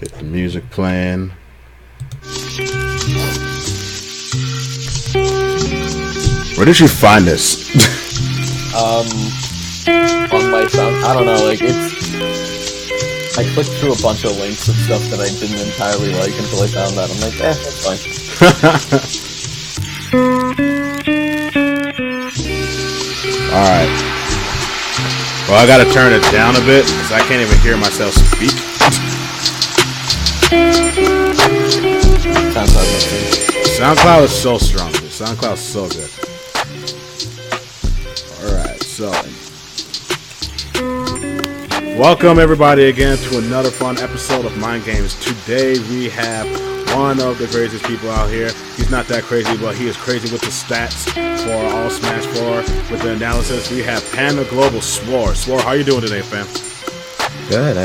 Get the music playing. Where did you find this? Um, on my sound, I don't know, like I clicked through a bunch of links of stuff that I didn't entirely like until I found that. I'm like, that's fine. Alright. Well, I gotta turn it down a bit because I can't even hear myself speak. SoundCloud is so strong. SoundCloud is so good. Alright, so welcome everybody again to another fun episode of Mind Games. Today we have one of the craziest people out here. He's not that crazy, but he is crazy with the stats for all Smash 4. With the analysis, we have Panda Global Suar. Suar, how you doing today, fam? Good.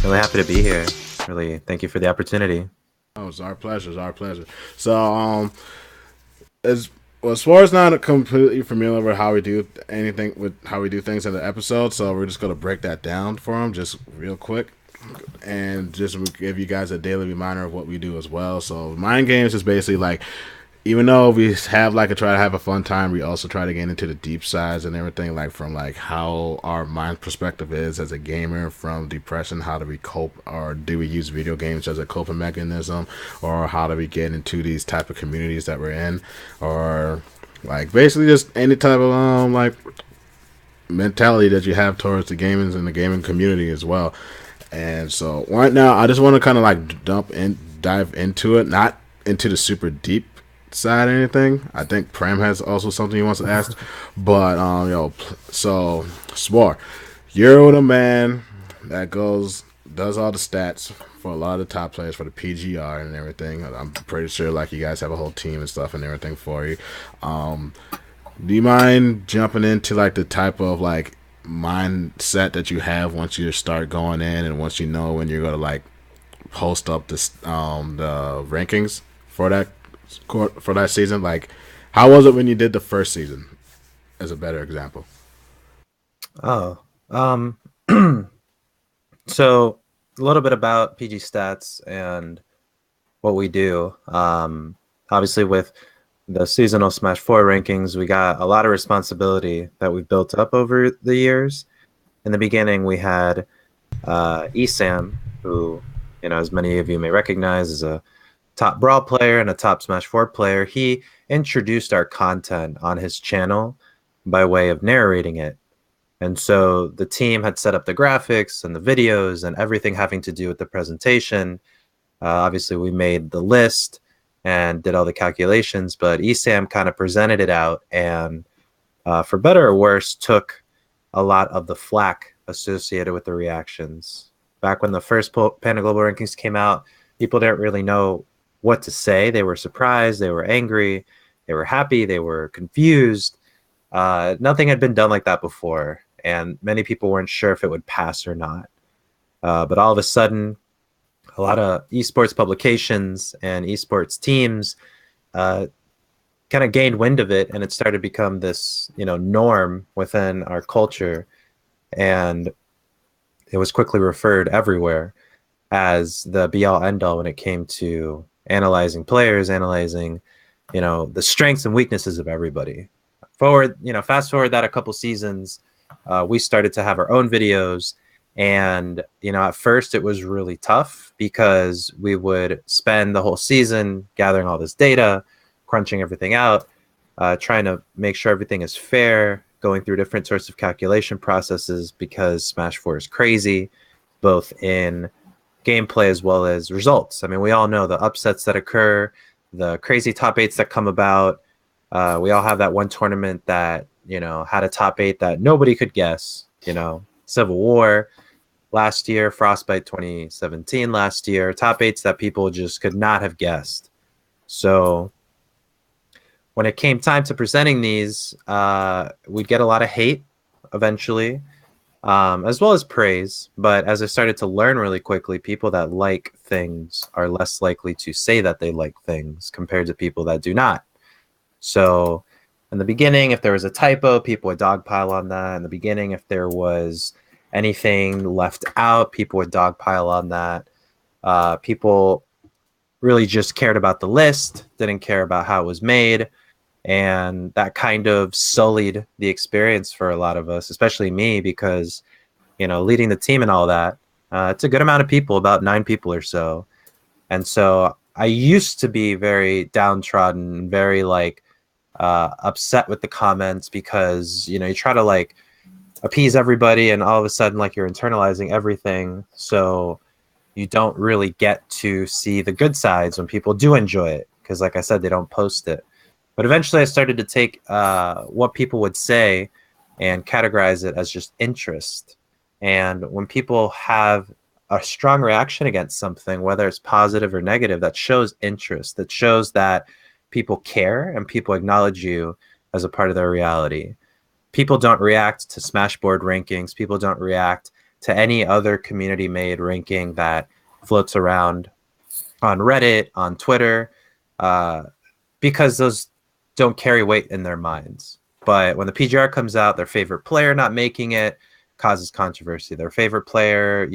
Really happy to be here. Really, thank you for the opportunity. Oh, it's our pleasure. It's our pleasure. So, Suar's not completely familiar with how we do anything with how we do things in the episode, so we're just gonna break that down for him just real quick. And just give you guys a daily reminder of what we do as well. So Mind Games is basically like, even though we have like try to have a fun time, we also try to get into the deep sides and everything, like from like how our mind perspective is as a gamer, from depression, how do we cope, or do we use video games as a coping mechanism, or how do we get into these type of communities that we're in, or like basically just any type of like mentality that you have towards the gaming and the gaming community as well. And so right now, I just want to kind of like dive into it, not into the super deep side or anything. I think Prem has also something he wants to ask, but so Suar, you're the man that does all the stats for a lot of the top players for the PGR and everything. I'm pretty sure like you guys have a whole team and stuff and everything for you. Do you mind jumping into like the type of like mindset that you have once you start going in and once you know when you're gonna like post up this the rankings for that season? Like, how was it when you did the first season as a better example? So a little bit about PG Stats and what we do. Obviously with the seasonal Smash 4 rankings, we got a lot of responsibility that we've built up over the years. In the beginning, we had Esam, who, as many of you may recognize, is a top Brawl player and a top Smash 4 player. He introduced our content on his channel by way of narrating it. And so the team had set up the graphics and the videos and everything having to do with the presentation. Obviously, we made the list and did all the calculations, but Esam kind of presented it out and, for better or worse, took a lot of the flack associated with the reactions. Back when the first Panda Global Rankings came out, people didn't really know what to say. They were surprised, they were angry, they were happy, they were confused. Nothing had been done like that before, and many people weren't sure if it would pass or not. But all of a sudden, a lot of esports publications and esports teams kind of gained wind of it, and it started to become this, norm within our culture. And it was quickly referred everywhere as the be-all end-all when it came to analyzing players, analyzing, the strengths and weaknesses of everybody. Fast forward that a couple seasons, we started to have our own videos. And, at first it was really tough because we would spend the whole season gathering all this data, crunching everything out, trying to make sure everything is fair, going through different sorts of calculation processes because Smash 4 is crazy, both in gameplay as well as results. I mean, we all know the upsets that occur, the crazy top 8s that come about. We all have that one tournament that, had a top 8 that nobody could guess, Civil War last year, Frostbite 2017 last year, top 8s that people just could not have guessed. So when it came time to presenting these, we'd get a lot of hate eventually, as well as praise. But as I started to learn really quickly, people that like things are less likely to say that they like things compared to people that do not. So in the beginning, if there was a typo, people would dogpile on that. In the beginning, if there was anything left out, people would dogpile on that. People really just cared about the list, didn't care about how it was made, and that kind of sullied the experience for a lot of us, especially me, because leading the team and all that, it's a good amount of people, about 9 people or so. And so I used to be very downtrodden, very like upset with the comments, because you try to like appease everybody, and all of a sudden like you're internalizing everything, so you don't really get to see the good sides when people do enjoy it, because like I said, they don't post it. But eventually I started to take what people would say and categorize it as just interest. And when people have a strong reaction against something, whether it's positive or negative, that shows interest, that shows that people care and people acknowledge you as a part of their reality. People don't react to Smashboard rankings. People don't react to any other community-made ranking that floats around on Reddit, on Twitter, because those don't carry weight in their minds. But when the PGR comes out, their favorite player not making it causes controversy. Their favorite player,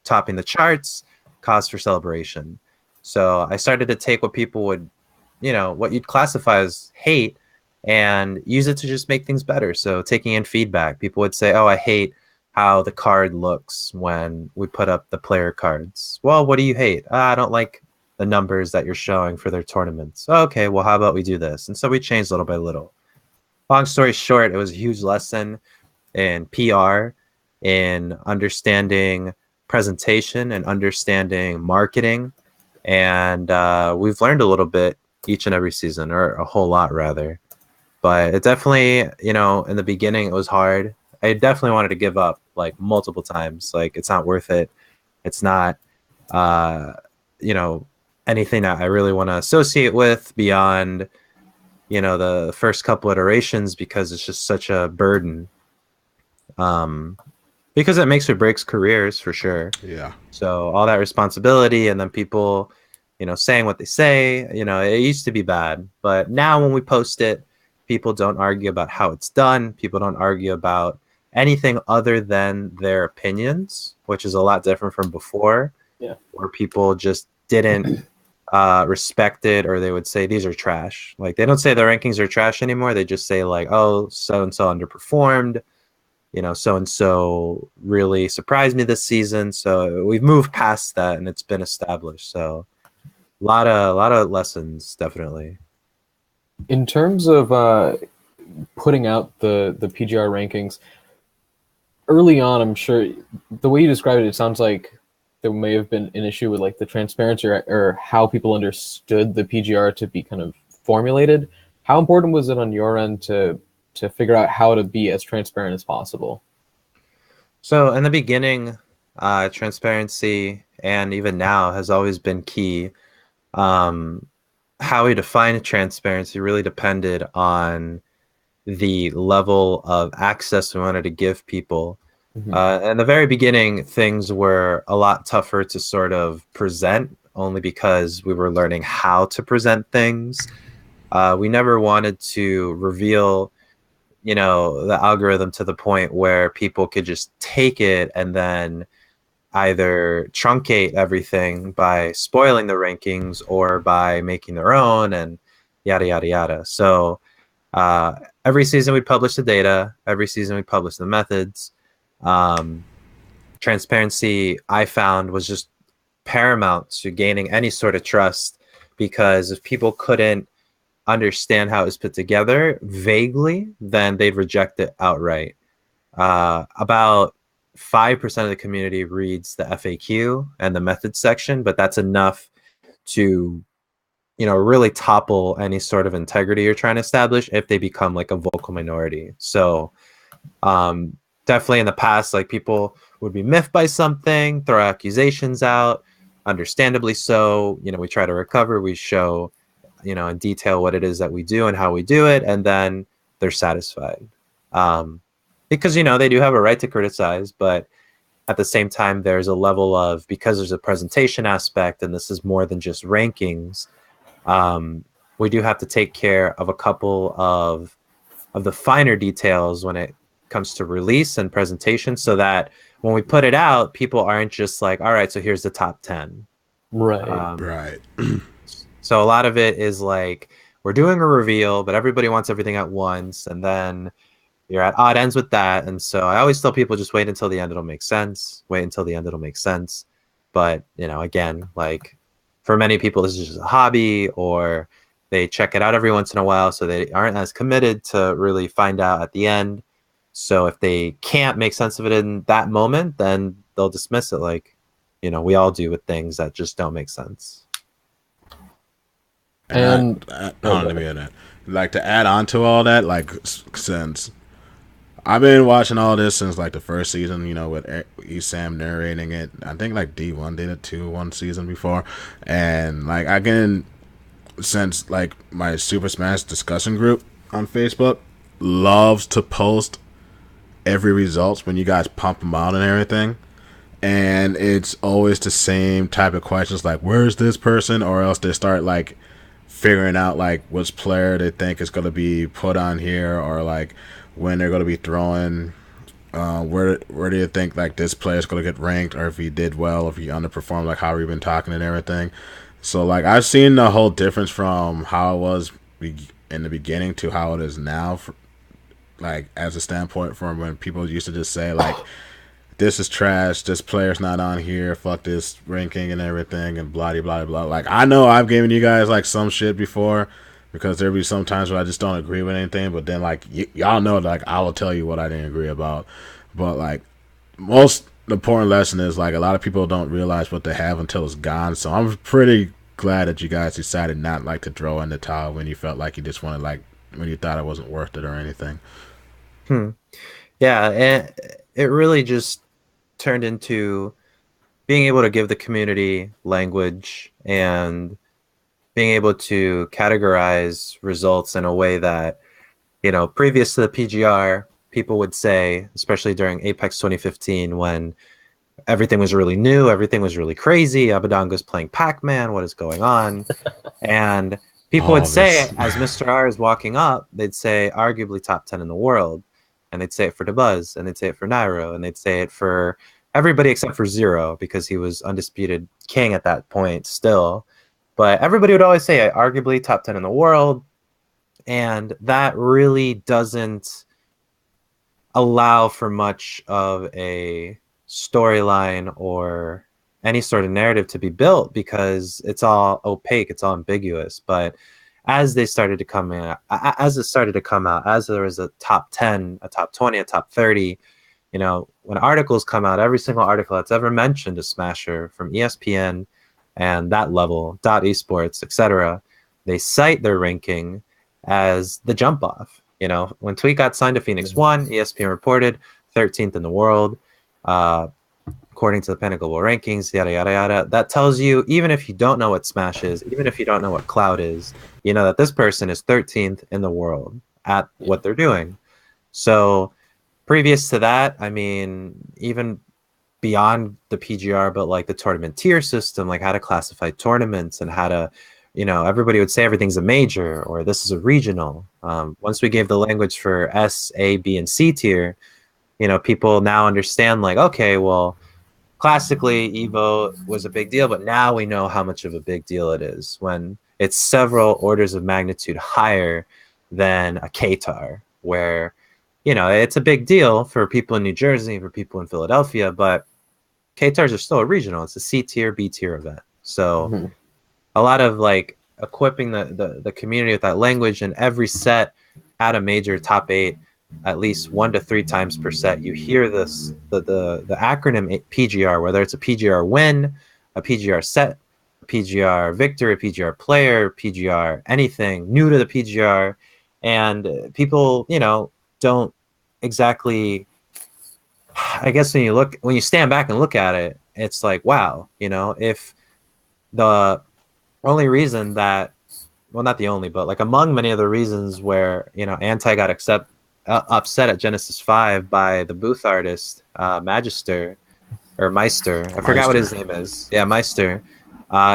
topping the charts, cause for celebration. So I started to take what people would, what you'd classify as hate, and use it to just make things better. So taking in feedback, people would say, oh, I hate how the card looks when we put up the player cards. Well, what do you hate? I don't like the numbers that you're showing for their tournaments. Okay, well, how about we do this? And so we changed little by little. Long story short, it was a huge lesson in PR, in understanding presentation and understanding marketing. And we've learned a little bit each and every season, or a whole lot rather. But it definitely, in the beginning, it was hard. I definitely wanted to give up like multiple times. Like, it's not worth it. It's not, anything that I really want to associate with beyond, the first couple iterations, because it's just such a burden. Because it makes or breaks careers for sure. Yeah. So all that responsibility, and then people, saying what they say, it used to be bad. But now when we post it, people don't argue about how it's done. People don't argue about anything other than their opinions, which is a lot different from before. Yeah. Where people just didn't respect it, or they would say these are trash. Like, they don't say the rankings are trash anymore. They just say like, oh, so-and-so underperformed. So-and-so really surprised me this season. So we've moved past that, and it's been established. So a lot of lessons, definitely. In terms of putting out the PGR rankings, early on, I'm sure the way you described it, it sounds like there may have been an issue with like the transparency or how people understood the PGR to be kind of formulated. How important was it on your end to figure out how to be as transparent as possible? So in the beginning, transparency, and even now, has always been key. How we define transparency really depended on the level of access we wanted to give people. In the very beginning, things were a lot tougher to sort of present, only because we were learning how to present things. We never wanted to reveal, the algorithm to the point where people could just take it and then either truncate everything by spoiling the rankings or by making their own, and yada, yada, yada. So every season we publish the data. Every season we publish the methods. Transparency, I found, was just paramount to gaining any sort of trust, because if people couldn't understand how it was put together vaguely, then they'd reject it outright. About 5% of the community reads the FAQ and the methods section, but that's enough to, really topple any sort of integrity you're trying to establish if they become like a vocal minority. So definitely in the past, like, people would be miffed by something, throw accusations out, understandably so. We try to recover, we show, in detail what it is that we do and how we do it, and then they're satisfied. Because, they do have a right to criticize, but at the same time, there's a level of, because there's a presentation aspect, and this is more than just rankings, we do have to take care of a couple of the finer details when it comes to release and presentation, so that when we put it out, people aren't just like, all right, so here's the top 10. Right. Right. So a lot of it is like, we're doing a reveal, but everybody wants everything at once, and then you're at odd ends with that. And so I always tell people, just wait until the end, it'll make sense. Wait until the end, it'll make sense. But, you know, again, like for many people, this is just a hobby, or they check it out every once in a while, so they aren't as committed to really find out at the end. So if they can't make sense of it in that moment, then they'll dismiss it, like, you know, we all do with things that just don't make sense. And Let me add that. Like, to add on to all that, like, since I've been watching all this since like the first season, you know, with Sam narrating it. I think like D1 did it too one season before, and like again, since like my Super Smash discussion group on Facebook loves to post every results when you guys pump them out and everything. And it's always the same type of questions, like where's this person, or else they start like figuring out like which player they think is going to be put on here, or like when they're going to be throwing where do you think like this player is going to get ranked, or if he did well, if he underperformed, like how we've been talking and everything. So like I've seen the whole difference from how it was in the beginning to how it is now, like as a standpoint from when people used to just say like this is trash, this player's not on here, fuck this ranking and everything, and blah blah blah. Like I know I've given you guys like some shit before, because there'll be some times where I just don't agree with anything, but then like y'all know, like I will tell you what I didn't agree about. But like most important lesson is like a lot of people don't realize what they have until it's gone. So I'm pretty glad that you guys decided not like to throw in the towel when you felt like you just wanted, like when you thought it wasn't worth it or anything. Yeah, and it really just turned into being able to give the community language and being able to categorize results in a way that, you know, previous to the PGR, people would say, especially during Apex 2015, when everything was really new, everything was really crazy, Abadanga's playing Pac-Man, what is going on? And people would say, as Mr. R is walking up, they'd say arguably top 10 in the world. And they'd say it for DeBuzz, and they'd say it for Nairo, and they'd say it for everybody except for Zero, because he was undisputed king at that point still. But everybody would always say arguably top 10 in the world. And that really doesn't allow for much of a storyline or any sort of narrative to be built, because it's all opaque, it's all ambiguous. But as they started to come in, as it started to come out, as there was a top 10, a top 20, a top 30, you know, when articles come out, every single article that's ever mentioned a Smasher from ESPN and that level, .esports, etc., they cite their ranking as the jump off. You know, when Tweet got signed to Phoenix 1, ESPN reported 13th in the world, according to the Panda Global Rankings, yada, yada, yada. That tells you, even if you don't know what Smash is, even if you don't know what Cloud is, you know that this person is 13th in the world at what they're doing. So previous to that, I mean, even beyond the PGR, but like the tournament tier system, like how to classify tournaments and how to, you know, everybody would say everything's a major or this is a regional. Once we gave the language for S, A, B, and C tier, you know, people now understand like, okay, well, classically Evo was a big deal, but now we know how much of a big deal it is when it's several orders of magnitude higher than a KTAR, where, you know, it's a big deal for people in New Jersey, for people in Philadelphia, but KTARs are still a regional. It's a C tier, B tier event. So a lot of like equipping the community with that language, and every set at a major top 8, at least 1 to 3 times per set, you hear this the acronym PGR, whether it's a PGR win, a PGR set, a PGR victor, a PGR player, PGR anything new to the PGR, and people, you know, don't exactly. I guess when you stand back and look at it, it's like, wow, you know, if the only reason that, well, not the only, but like among many of the reasons where, you know, Anti got upset at Genesis 5 by the booth artist, Meister. I forgot what his name is. Yeah, Meister.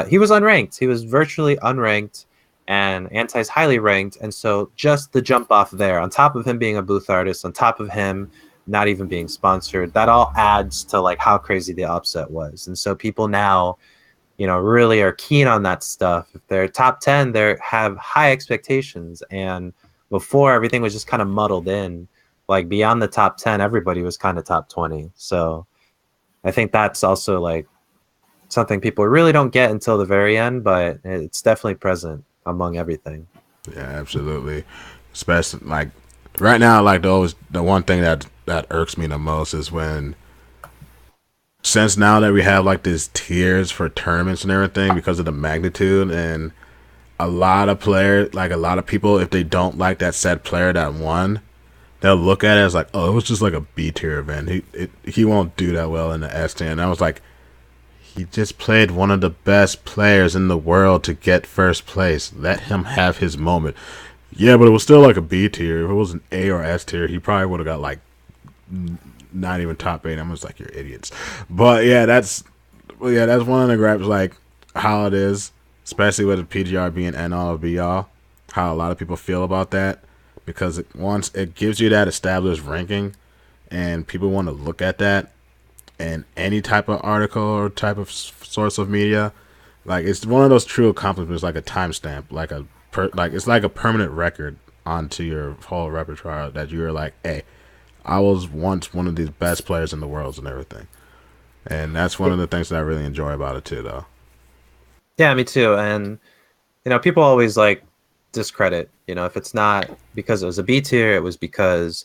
He was unranked. He was virtually unranked, and Anti's highly ranked. And so just the jump off there, on top of him being a booth artist, on top of him not even being sponsored, that all adds to like how crazy the upset was. And so people now, really are keen on that stuff. If they're top 10, they have high expectations. And before, everything was just kind of muddled in. Like beyond the top 10, everybody was kind of top 20. So I think that's also like something people really don't get until the very end, but it's definitely present among everything. Yeah, absolutely. Especially like right now, like the one thing that irks me the most is when, since now that we have like these tiers for tournaments and everything because of the magnitude, and a lot of players, like a lot of people, if they don't like that said player that won, they'll look at it as like, oh, it was just like a B tier event. He won't do that well in the S tier. And I was like, he just played one of the best players in the world to get first place. Let him have his moment. Yeah, but it was still like a B tier. If it was an A or S tier, he probably would have got like not even top 8. I'm just like, you're idiots. But that's one of the gripes, like how it is, especially with the PGR being end all be all. How a lot of people feel about that, because once it gives you that established ranking, and people want to look at that in any type of article or type of source of media. Like, it's one of those true accomplishments, like a timestamp, like it's like a permanent record onto your whole repertoire that you're like, hey, I was once one of these best players in the world and everything. And that's one of the things that I really enjoy about it too, though. Yeah, me too. And people always like discredit. If it's not because it was a B tier, it was because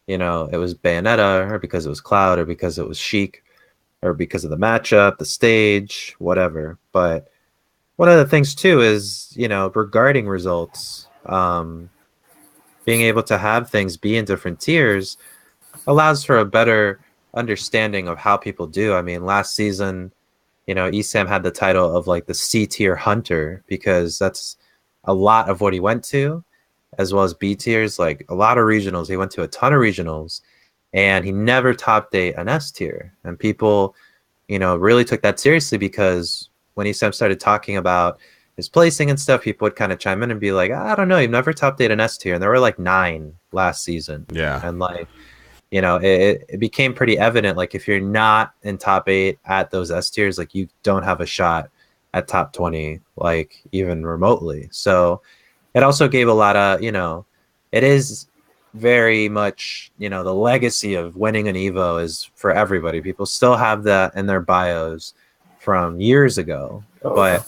it was Bayonetta, or because it was Cloud, or because it was Sheik, or because of the matchup, the stage, whatever. But one of the things too is, regarding results, being able to have things be in different tiers allows for a better understanding of how people do. I mean, last season, Esam had the title of like the C tier hunter, because that's a lot of what he went to, as well as B tiers, like a lot of regionals. He went to a ton of regionals, and he never topped an S tier. And people, really took that seriously, because when Esam started talking about his placing and stuff, people would kind of chime in and be like, I don't know, you've never topped an S tier. And there were like 9 last season. Yeah. And like, it became pretty evident, like if you're not in top 8 at those S tiers, like you don't have a shot at top 20, like even remotely. So it also gave a lot of, it is very much, the legacy of winning an Evo is for everybody. People still have that in their bios from years ago. But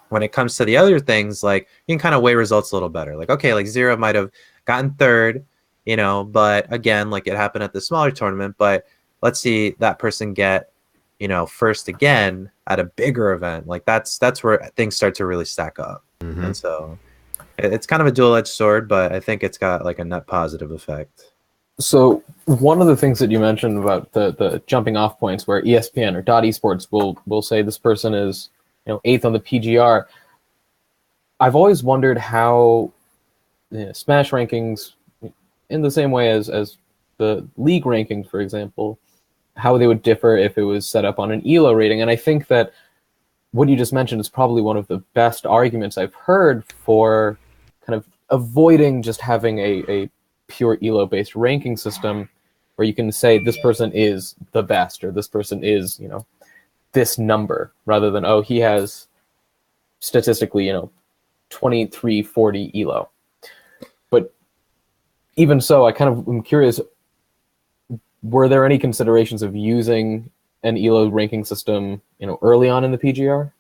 when it comes to the other things, like you can kind of weigh results a little better. Like, okay, like Zero might have gotten third, but again, like it happened at the smaller tournament, but let's see that person get, first again at a bigger event. Like that's where things start to really stack up. Mm-hmm. And so it's kind of a dual-edged sword, but I think it's got like a net positive effect. So one of the things that you mentioned about the jumping off points, where ESPN or .esports will say this person is 8th on the PGR. I've always wondered how Smash rankings, in the same way as the league rankings, for example, how they would differ if it was set up on an ELO rating. And I think that what you just mentioned is probably one of the best arguments I've heard for kind of avoiding just having a pure ELO-based ranking system where you can say this person is the best, or this person is, this number, rather than, oh, he has statistically, 2340 ELO. But even so, I kind of am curious, were there any considerations of using an ELO ranking system, early on in the PGR?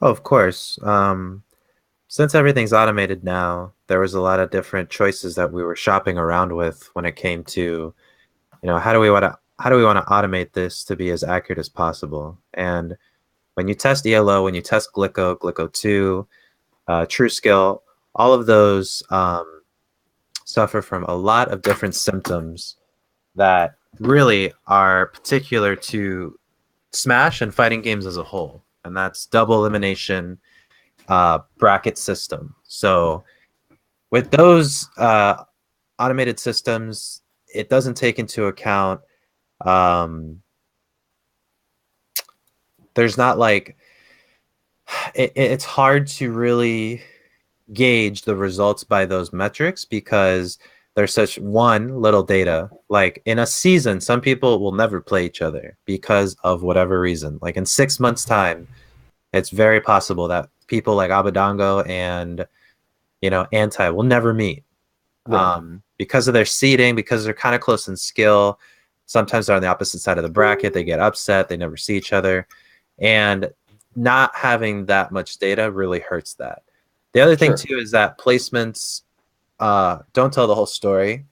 Oh, of course. Since everything's automated now, there was a lot of different choices that we were shopping around with when it came to, how do we want to automate this to be as accurate as possible? And when you test ELO, when you test Glico 2, True Skill, all of those suffer from a lot of different symptoms that really are particular to Smash and fighting games as a whole. And that's double elimination, bracket system. So with those automated systems, it doesn't take into account, there's not like, it's hard to really gauge the results by those metrics, because there's such one little data. Like in a season, some people will never play each other because of whatever reason. Like in 6 months' time, it's very possible that people like Abadango and Anti will never meet. Right. Because of their seeding, because they're kind of close in skill. Sometimes they're on the opposite side of the bracket. They get upset. They never see each other. And not having that much data really hurts that. The other thing, too, is that placements don't tell the whole story.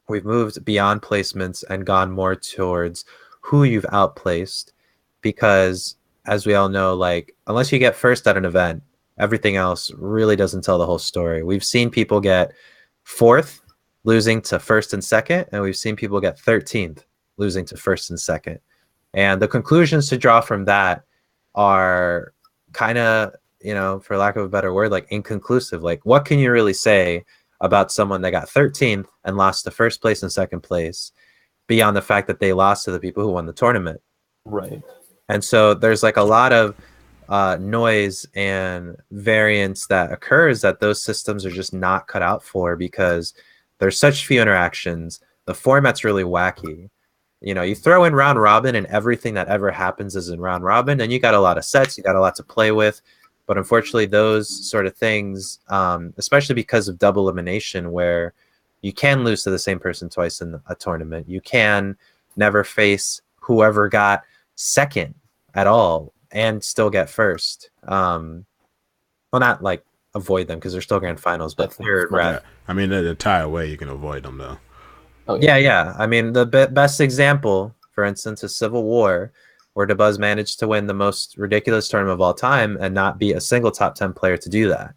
We've moved beyond placements and gone more towards who you've outplaced because, as we all know, like, unless you get first at an event, everything else really doesn't tell the whole story. We've seen people get fourth, losing to first and second, and we've seen people get 13th, losing to first and second. And the conclusions to draw from that are kind of, for lack of a better word, like inconclusive. Like, what can you really say about someone that got 13th and lost to first place and second place beyond the fact that they lost to the people who won the tournament? Right. And so there's like a lot of noise and variance that occurs that those systems are just not cut out for because there's such few interactions. The format's really wacky. You throw in round robin and everything that ever happens is in round robin, and you got a lot of sets, you got a lot to play with. But unfortunately, those sort of things, especially because of double elimination, where you can lose to the same person twice in a tournament, you can never face whoever got second at all and still get first. Well, not like avoid them because they're still grand finals, but third, Yeah. I mean, the entire way you can avoid them, though. Oh, yeah. I mean, the best example, for instance, is Civil War, where DeBuzz managed to win the most ridiculous tournament of all time and not be a single top 10 player to do that.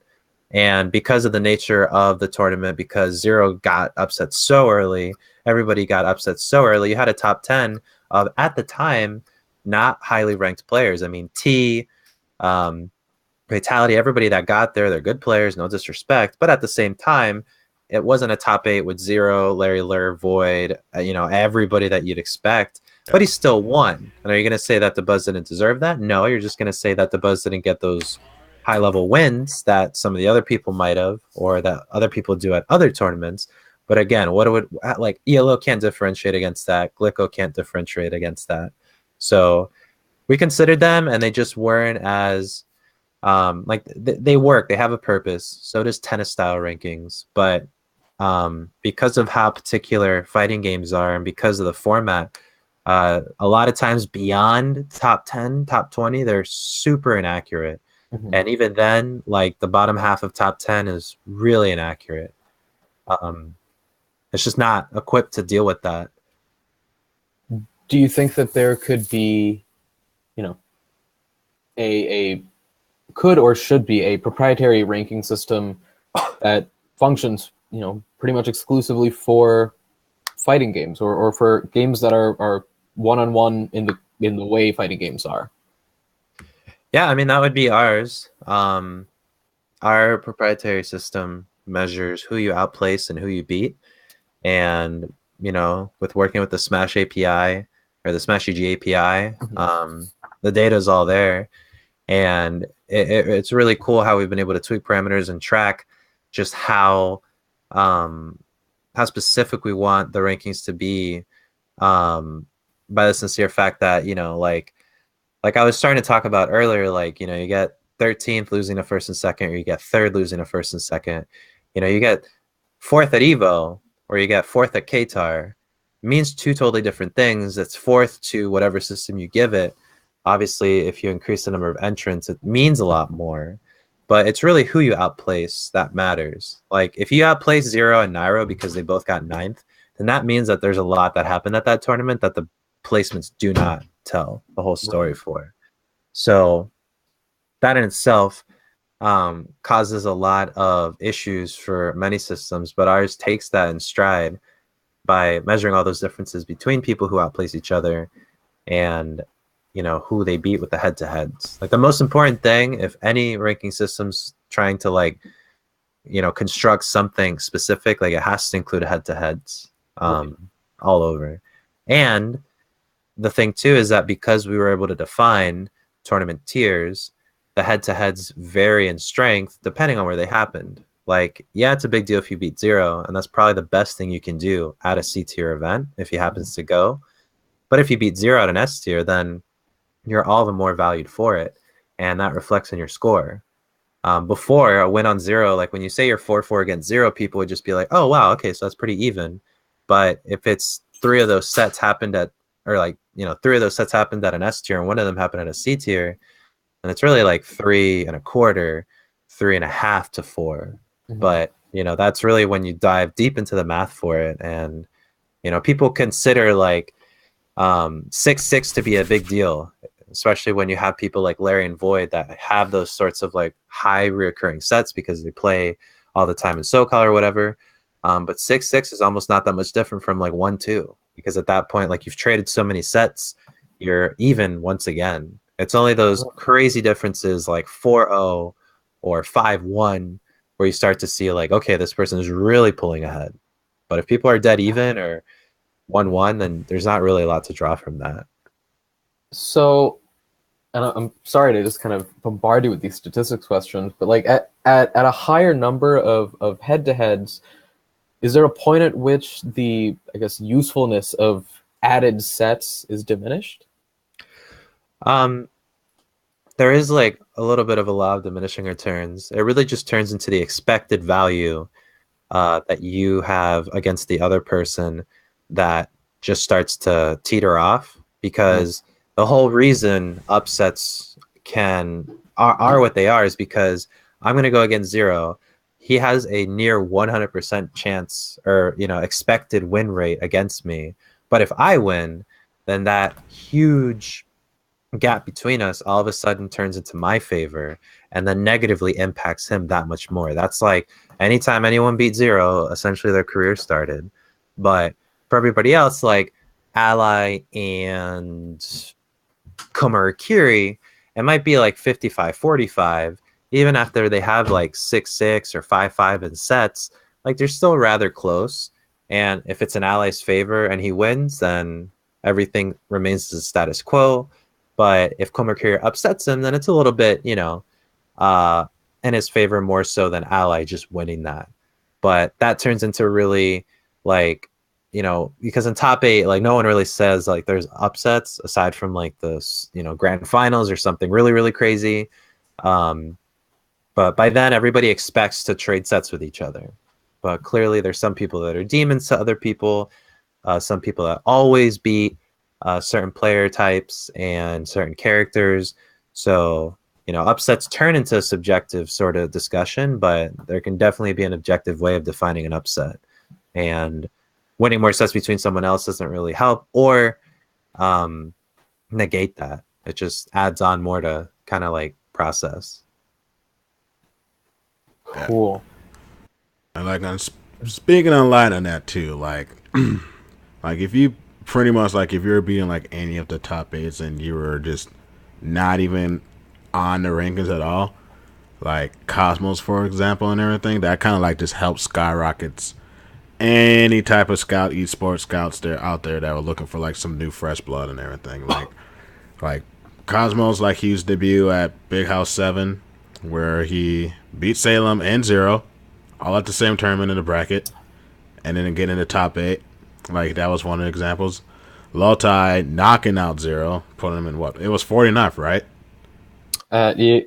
And because of the nature of the tournament, because Zero got upset so early, everybody got upset so early, you had a top 10 of, at the time, not highly ranked players. I mean, Fatality, everybody that got there, they're good players, no disrespect. But at the same time, it wasn't a top 8 with Zero, Larry Lur, Void, everybody that you'd expect. But he still won. And are you going to say that DeBuzz didn't deserve that? No, you're just going to say that DeBuzz didn't get those high-level wins that some of the other people might have, or that other people do at other tournaments. But again, like ELO can't differentiate against that. Glico can't differentiate against that. So we considered them, and they just weren't as they work. They have a purpose. So does tennis style rankings. But because of how particular fighting games are, and because of the format, a lot of times beyond top 10, top 20, they're super inaccurate. Mm-hmm. And even then, like the bottom half of top 10 is really inaccurate. It's just not equipped to deal with that. Do you think that there could be, a could or should be a proprietary ranking system that functions, pretty much exclusively for fighting games or for games that are one-on-one in the way fighting games are? Yeah, I mean, that would be ours. Our proprietary system measures who you outplace and who you beat. And, with working with the Smash API or the Smash UG API, the data is all there. And it's really cool how we've been able to tweak parameters and track just how specific we want the rankings to be, by the sincere fact that, like I was starting to talk about earlier, like, you get 13th losing to first and second, or you get third losing to first and second. You get fourth at Evo, or you get fourth at Qatar. It means two totally different things. It's fourth to whatever system you give it. Obviously, if you increase the number of entrants, it means a lot more. But it's really who you outplace that matters. Like, if you outplace Zero and Nairo because they both got 9th, then that means that there's a lot that happened at that tournament that the placements do not tell the whole story for. So that in itself causes a lot of issues for many systems, but ours takes that in stride by measuring all those differences between people who outplace each other and who they beat with the head-to-heads. Like, the most important thing, if any ranking system's trying to construct something specific, like, it has to include head-to-heads all over. And the thing too is that because we were able to define tournament tiers, the head-to-heads vary in strength depending on where they happened. Like, yeah, it's a big deal if you beat Zero, and that's probably the best thing you can do at a C tier event if he happens to go. But if you beat Zero at an S tier, then you're all the more valued for it, and that reflects in your score. Before a win on Zero, like when you say you're 4-4 against Zero, people would just be like, oh, wow, okay, so that's pretty even. But if it's three of those sets happened at, or like, three of those sets happened at an S tier and one of them happened at a C tier, and it's really like 3.25, 3.5 to 4. But, that's really when you dive deep into the math for it. And, people consider like 6-6 to be a big deal, especially when you have people like Larry and Void that have those sorts of like high reoccurring sets because they play all the time in SoCal or whatever. But 6-6 is almost not that much different from like 1-2, because at that point, like, you've traded so many sets, you're even once again. It's only those crazy differences like 4-0 or 5-1 where you start to see like, okay, this person is really pulling ahead. But if people are dead even or 1-1, then there's not really a lot to draw from that. So, and I'm sorry to just kind of bombard you with these statistics questions, but like at a higher number of head-to-heads, is there a point at which the, I guess, usefulness of added sets is diminished? There is like a little bit of a law of diminishing returns. It really just turns into the expected value that you have against the other person that just starts to teeter off, because the whole reason upsets are what they are is because I'm going to go against Zero. He has a near 100% chance or expected win rate against me. But if I win, then that huge gap between us all of a sudden turns into my favor, and then negatively impacts him that much more. That's like anytime anyone beats Zero, essentially their career started. But for everybody else, like Ally and Kuma Kiri, it might be like 55-45. Even after they have like 6-6 or 5-5 in sets, like they're still rather close. And if it's an ally's favor and he wins, then everything remains the status quo. But if Komurkir upsets him, then it's a little bit, in his favor more so than ally just winning that. But that turns into really like, because in top 8, like no one really says like there's upsets aside from like the, grand finals or something really, really crazy. But by then everybody expects to trade sets with each other. But clearly there's some people that are demons to other people, some people that always beat certain player types and certain characters. So, upsets turn into a subjective sort of discussion, but there can definitely be an objective way of defining an upset. And winning more sets between someone else doesn't really help or negate that. It just adds on more to kind of like process. Cool. And like speaking online on that too, like like if you pretty much like if you're beating like any of the top 8s and you were just not even on the rankings at all, like Cosmos for example and everything, that kind of like just helps skyrockets any type of scout esports scouts there out there that were looking for like some new fresh blood and everything. Like Cosmos, like he used to debut at Big House 7 where he beat Salem and Zero all at the same tournament in the bracket, and then get in the top 8. Like that was one of the examples. Lotai knocking out Zero, putting him in what? It was 49th, right? Yeah.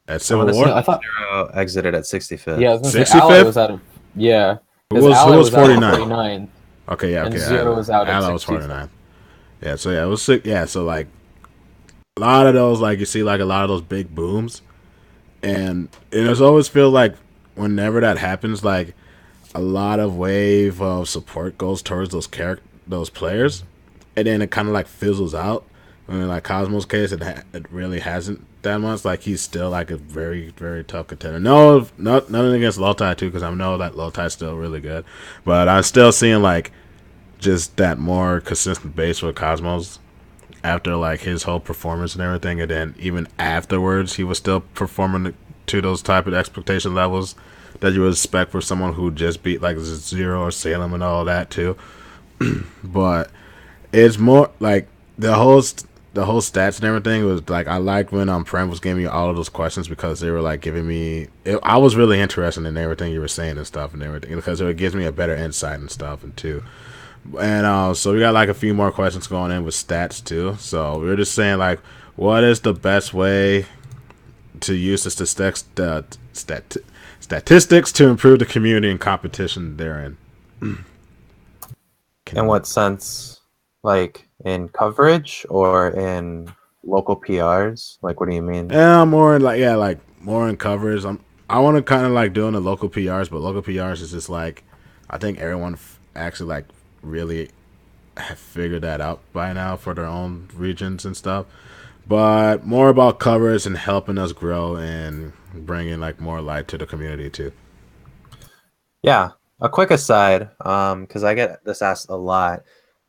At Civil War? I thought Zero exited at 65th. Yeah, I was gonna 65th? say Ally was out of, yeah. Who was 49? 49. Okay, yeah, okay. And Zero was out at Ally was 65th. 49. Yeah, so yeah, it was sick. Yeah, so like a lot of those, like you see like a lot of those big booms, and it always feels like whenever that happens, like a lot of wave of support goes towards those players, and then it kind of like fizzles out. I mean, like Cosmo's case, it really hasn't that much. Like he's still like a very, very tough contender. No, nothing against Lotai too, because I know that Lotai's still really good, but I'm still seeing like just that more consistent base with Cosmos after like his whole performance and everything, and then even afterwards he was still performing to those type of expectation levels that you would expect for someone who just beat like Zero or Salem and all that too. But it's more like the the whole stats and everything was like I liked when Prem was giving me all of those questions because they were like giving me. I was really interested in everything you were saying and stuff and everything because it gives me a better insight and stuff and too. And so we got like a few more questions going in with stats too. So we were just saying like, what is the best way to use statistics to improve the community and competition therein? In what sense? Like in coverage or in local PRs? Like, what do you mean? Yeah, more in like more in coverage. I want to kind of like doing the local PRs, but local PRs is just like I think everyone actually like really have figured that out by now for their own regions and stuff. But more about coverage and helping us grow and bringing like more light to the community too. Yeah, a quick aside, because I get this asked a lot,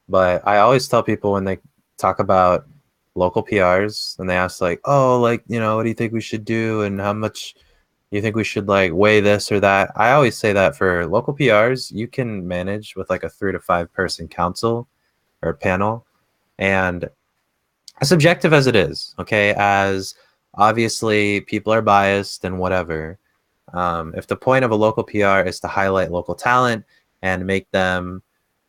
but I always tell people when they talk about local PRs and they ask like, oh, like, you know, what do you think we should do and how much you think we should like weigh this or that? I always say that for local PRs, you can manage with like a 3 to 5 person council or panel, and as subjective as it is, okay, as obviously people are biased and whatever. If the point of a local PR is to highlight local talent and make them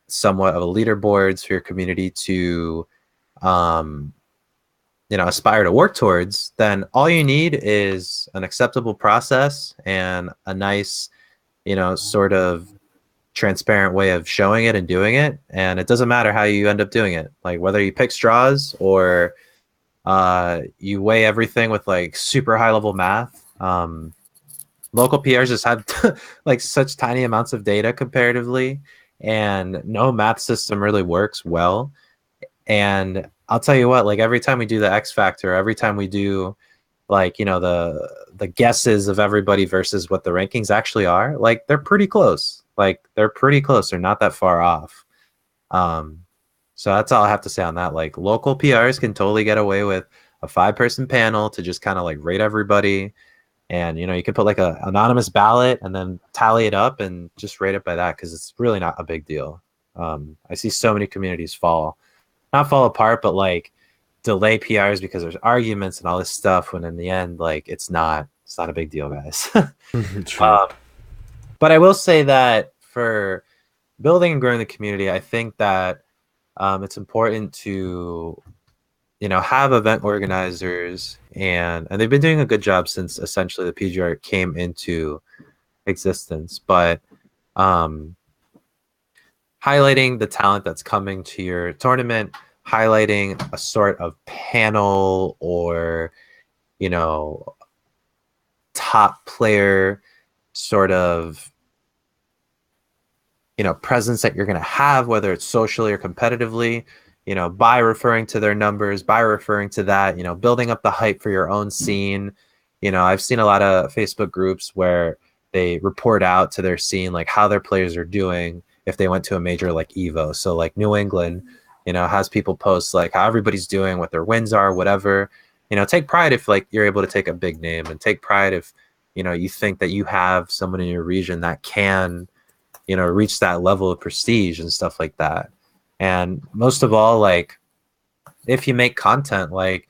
somewhat of a leaderboards for your community to, aspire to work towards, then all you need is an acceptable process and a nice, sort of transparent way of showing it and doing it. And it doesn't matter how you end up doing it, like whether you pick straws or you weigh everything with like super high level math. Local PRs just have like such tiny amounts of data comparatively, and no math system really works well. And I'll tell you what, like every time we do the X Factor, every time we do like, the guesses of everybody versus what the rankings actually are, like they're pretty close. Like they're pretty close. They're not that far off. So that's all I have to say on that. Like local PRs can totally get away with a 5-person panel to just kind of like rate everybody. And, you can put like a anonymous ballot and then tally it up and just rate it by that, because it's really not a big deal. I see so many communities not fall apart, but like delay PRs because there's arguments and all this stuff, when in the end, like it's not a big deal, guys. True. But I will say that for building and growing the community, I think that it's important to have event organizers, and they've been doing a good job since essentially the PGR came into existence, but highlighting the talent that's coming to your tournament, highlighting a sort of panel or top player sort of presence that you're going to have, whether it's socially or competitively, by referring to their numbers, by referring to that, building up the hype for your own scene. I've seen a lot of Facebook groups where they report out to their scene, like how their players are doing if they went to a major like Evo. So like New England, has people post like how everybody's doing, what their wins are, whatever. Take pride if like you're able to take a big name, and take pride if, you think that you have someone in your region that can, reach that level of prestige and stuff like that. And most of all, like if you make content, like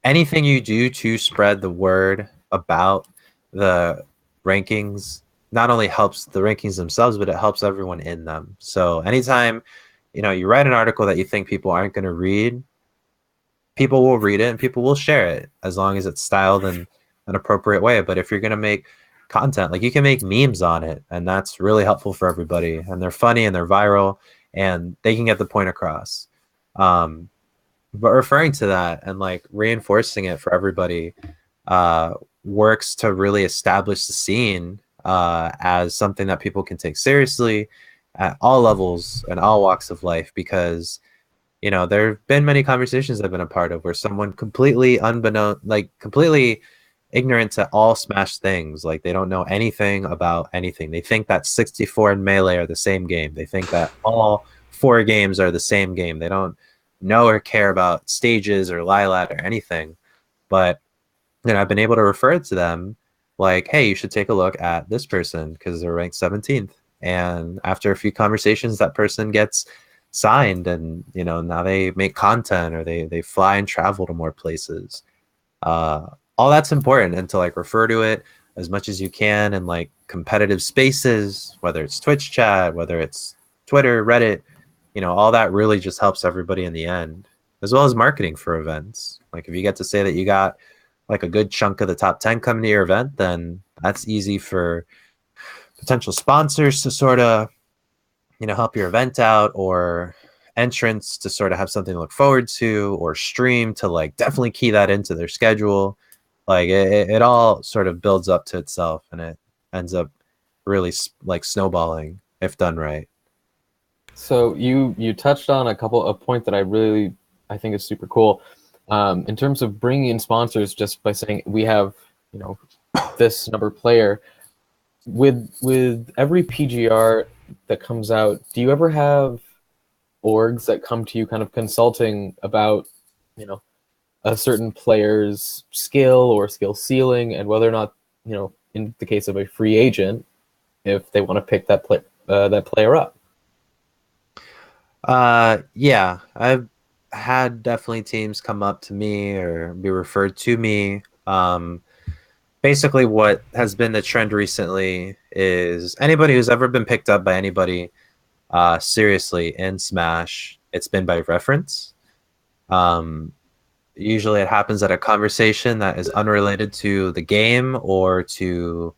anything you do to spread the word about the rankings not only helps the rankings themselves, but it helps everyone in them. So anytime, you write an article that you think people aren't going to read, people will read it and people will share it as long as it's styled in an appropriate way. But if you're going to make content, like you can make memes on it, and that's really helpful for everybody, and they're funny and they're viral and they can get the point across. But referring to that and like reinforcing it for everybody works to really establish the scene as something that people can take seriously at all levels and all walks of life. Because there have been many conversations I've been a part of where someone completely completely ignorant to all Smash things, like they don't know anything about anything. They think that 64 and Melee are the same game. They think that all 4 games are the same game. They don't know or care about stages or Lilat or anything. But I've been able to refer to them like, hey, you should take a look at this person because they're ranked 17th. And after a few conversations, that person gets signed, and now they make content, or they fly and travel to more places. All that's important, and to like refer to it as much as you can in like competitive spaces, whether it's Twitch chat, whether it's Twitter, Reddit, all that really just helps everybody in the end, as well as marketing for events. Like if you get to say that you got like a good chunk of the top 10 coming to your event, then that's easy for potential sponsors to sort of, help your event out, or entrants to sort of have something to look forward to, or stream to like definitely key that into their schedule. Like it all sort of builds up to itself, and it ends up really like snowballing if done right. So you touched on a point that I think is super cool, in terms of bringing in sponsors just by saying we have this number player. With every PGR that comes out, do you ever have orgs that come to you kind of consulting about a certain player's skill or skill ceiling, and whether or not, in the case of a free agent, if they want to pick that player up? Yeah, I've had definitely teams come up to me or be referred to me. Basically what has been the trend recently is anybody who's ever been picked up by anybody seriously in Smash, it's been by reference. Usually it happens at a conversation that is unrelated to the game or to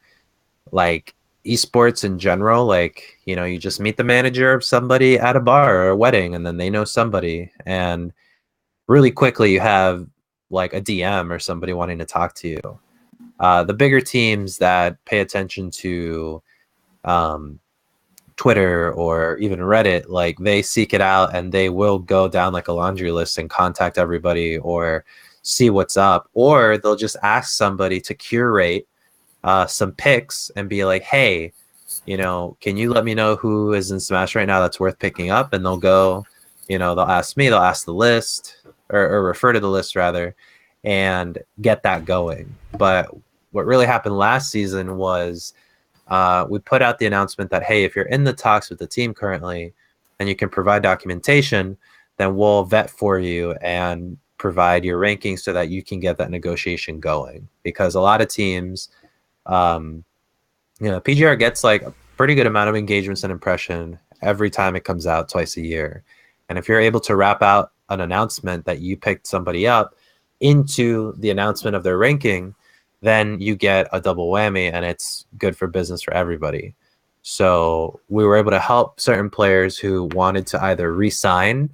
like esports in general. Like, you just meet the manager of somebody at a bar or a wedding, and then they know somebody, and really quickly you have like a DM or somebody wanting to talk to you. The bigger teams that pay attention to Twitter or even Reddit, like they seek it out, and they will go down like a laundry list and contact everybody or see what's up, or they'll just ask somebody to curate some picks and be like, hey, can you let me know who is in Smash right now that's worth picking up? And they'll go, they'll ask me, they'll ask the list, or refer to the list rather, and get that going. But what really happened last season was we put out the announcement that, hey, if you're in the talks with the team currently and you can provide documentation, then we'll vet for you and provide your rankings so that you can get that negotiation going. Because a lot of teams, PGR gets like a pretty good amount of engagements and impression every time it comes out twice a year. And if you're able to wrap out an announcement that you picked somebody up into the announcement of their ranking, then you get a double whammy, and it's good for business for everybody. So we were able to help certain players who wanted to either re-sign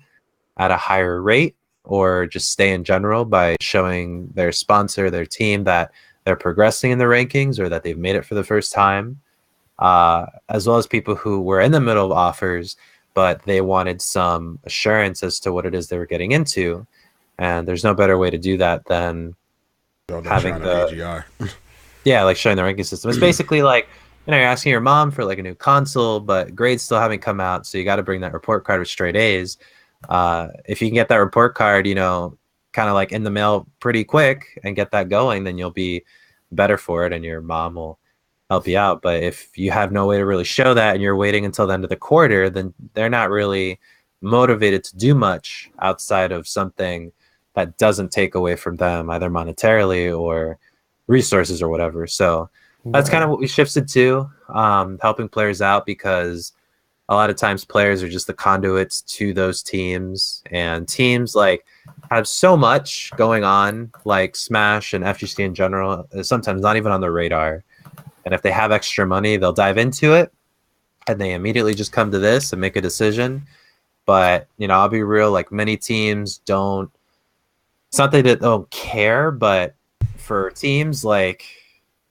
at a higher rate or just stay in general by showing their sponsor, their team, that they're progressing in the rankings or that they've made it for the first time, as well as people who were in the middle of offers, but they wanted some assurance as to what it is they were getting into. And there's no better way to do that than having the PGR. Yeah, like showing the ranking system. It's basically like, you're asking your mom for like a new console, but grades still haven't come out, so you got to bring that report card with straight A's. If you can get that report card, kind of like in the mail pretty quick and get that going, then you'll be better for it, and your mom will help you out. But if you have no way to really show that and you're waiting until the end of the quarter, then they're not really motivated to do much outside of something that doesn't take away from them either monetarily or resources or whatever. So that's kind of what we shifted to, helping players out, because a lot of times players are just the conduits to those teams, and teams like have so much going on, like Smash and FGC in general, is sometimes not even on their radar. And if they have extra money, they'll dive into it, and they immediately just come to this and make a decision. But, I'll be real, like many teams don't, it's not that they don't care, but for teams, like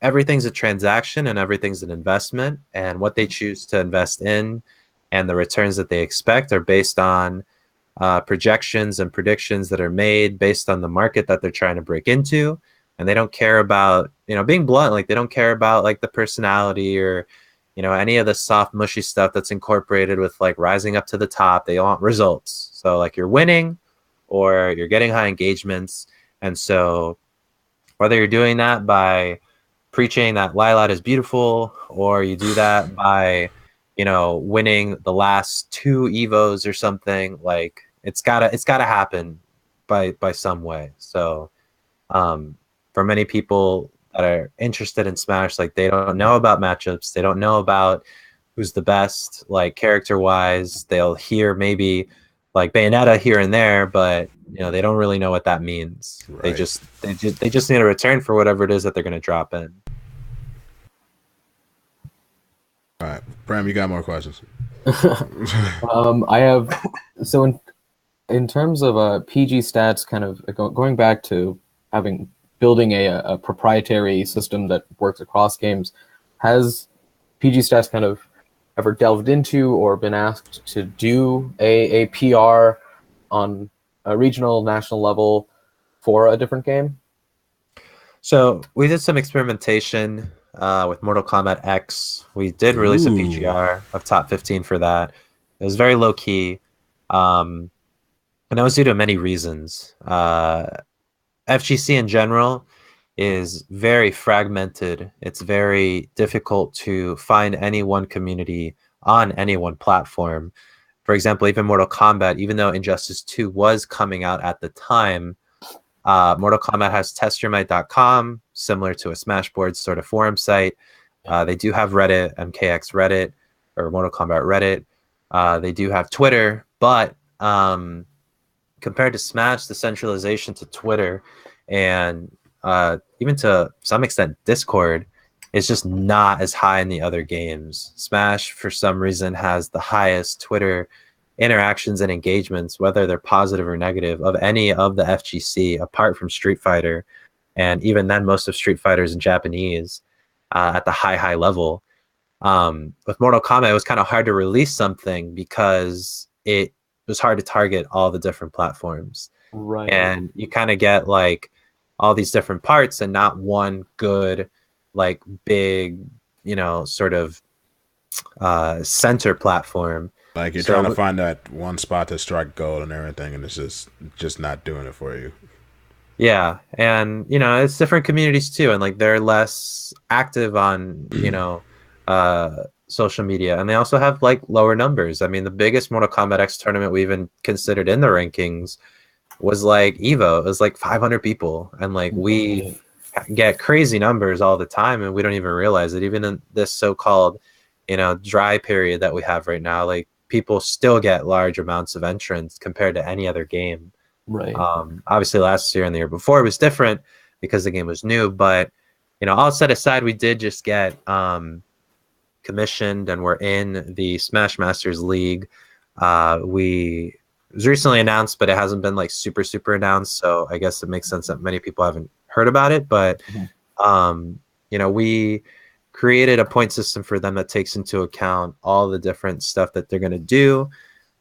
everything's a transaction and everything's an investment, and what they choose to invest in and the returns that they expect are based on projections and predictions that are made based on the market that they're trying to break into. And they don't care about, being blunt, like they don't care about like the personality or, any of the soft, mushy stuff that's incorporated with like rising up to the top. They want results. So like you're winning or you're getting high engagements. And so whether you're doing that by preaching that Lilat is beautiful, or you do that by, winning the last 2 Evos or something. Like it's gotta happen by some way. So for many people that are interested in Smash, like they don't know about matchups, they don't know about who's the best, like character wise. They'll hear maybe like Bayonetta here and there, but they don't really know what that means. Right. They just need a return for whatever it is that they're gonna drop in. All right, Bram, you got more questions? I have in terms of PG stats, kind of going back to building a proprietary system that works across games, has PG stats kind of ever delved into or been asked to do a PR on a regional, national level for a different game? So we did some experimentation with Mortal Kombat X. We did release a PGR of top 15 for that. It was very low key, and that was due to many reasons. FGC in general is very fragmented. It's very difficult to find any one community on any one platform. For example, even Mortal Kombat, even though Injustice 2 was coming out at the time, Mortal Kombat has testyourmight.com, similar to a Smashboard sort of forum site. They do have Reddit, MKX Reddit, or Mortal Kombat Reddit. They do have Twitter, but compared to Smash, the centralization to Twitter and even to some extent Discord is just not as high in the other games. Smash, for some reason, has the highest Twitter interactions and engagements, whether they're positive or negative, of any of the FGC, apart from Street Fighter. And even then, most of Street Fighter is in Japanese at the high level. With Mortal Kombat, it was kind of hard to release something because it was hard to target all the different platforms. Right. And you kind of get like all these different parts and not one good, like big, sort of center platform. Like you're trying to find that one spot to strike gold and everything, and it's just not doing it for you. Yeah, and it's different communities too, and like they're less active on social media, and they also have like lower numbers. I mean, the biggest Mortal Kombat X tournament we even considered in the rankings was like Evo. It was like 500 people, and like we get crazy numbers all the time, and we don't even realize it. Even in this so-called dry period that we have right now, like people still get large amounts of entrants compared to any other game. Right. Obviously last year and the year before it was different because the game was new, but all set aside, we did just get commissioned and we're in the Smash Masters League. It was recently announced, but it hasn't been like super announced, so I guess it makes sense that many people haven't heard about it. But we created a point system for them that takes into account all the different stuff that they're going to do.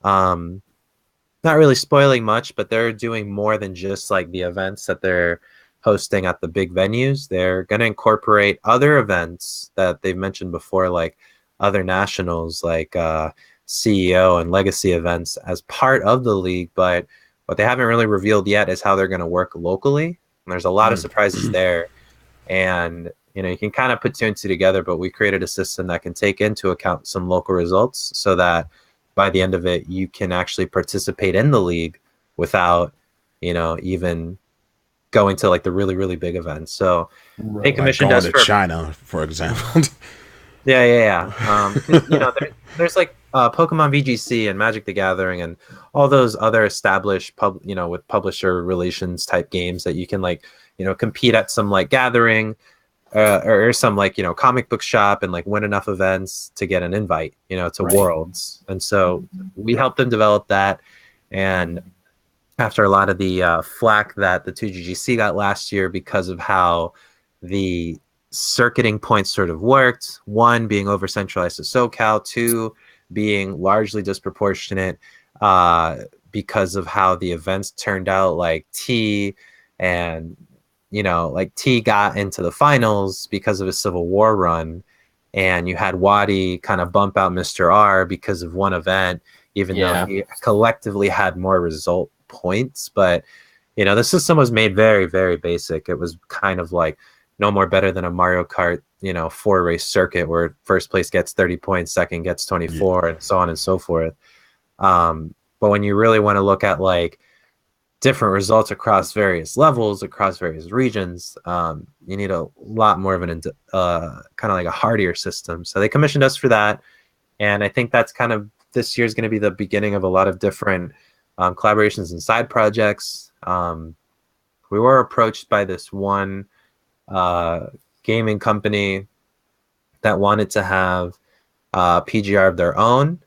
Not really spoiling much, but they're doing more than just like the events that they're hosting at the big venues. They're going to incorporate other events that they've mentioned before, like other nationals, like CEO and legacy events as part of the league. But what they haven't really revealed yet is how they're going to work locally. And there's a lot of surprises there. And you can kind of put 2 and 2 together, but we created a system that can take into account some local results so that by the end of it, you can actually participate in the league without, even going to like the really big events. So they commissioned like us to China, for example. Yeah. There's like Pokemon VGC and Magic the Gathering and all those other established with publisher relations type games that you can like compete at some like gathering or some like comic book shop and like win enough events to get an invite to Worlds. And so we helped them develop that. And after a lot of the flack that the 2GGC got last year because of how the circuiting points sort of worked, 1 being over centralized to SoCal, 2 being largely disproportionate because of how the events turned out, like T and like T got into the finals because of a Civil War run, and you had Wadi kind of bump out Mr. R because of one event, even though he collectively had more result points. But the system was made very basic. It was kind of like no more better than a Mario Kart, 4-race circuit where first place gets 30 points, second gets 24, and so on and so forth. But when you really want to look at like different results across various levels, across various regions, you need a lot more of an kind of like a hardier system. So they commissioned us for that, and I think that's kind of this year's going to be the beginning of a lot of different collaborations and side projects. We were approached by this one gaming company that wanted to have PGR of their own.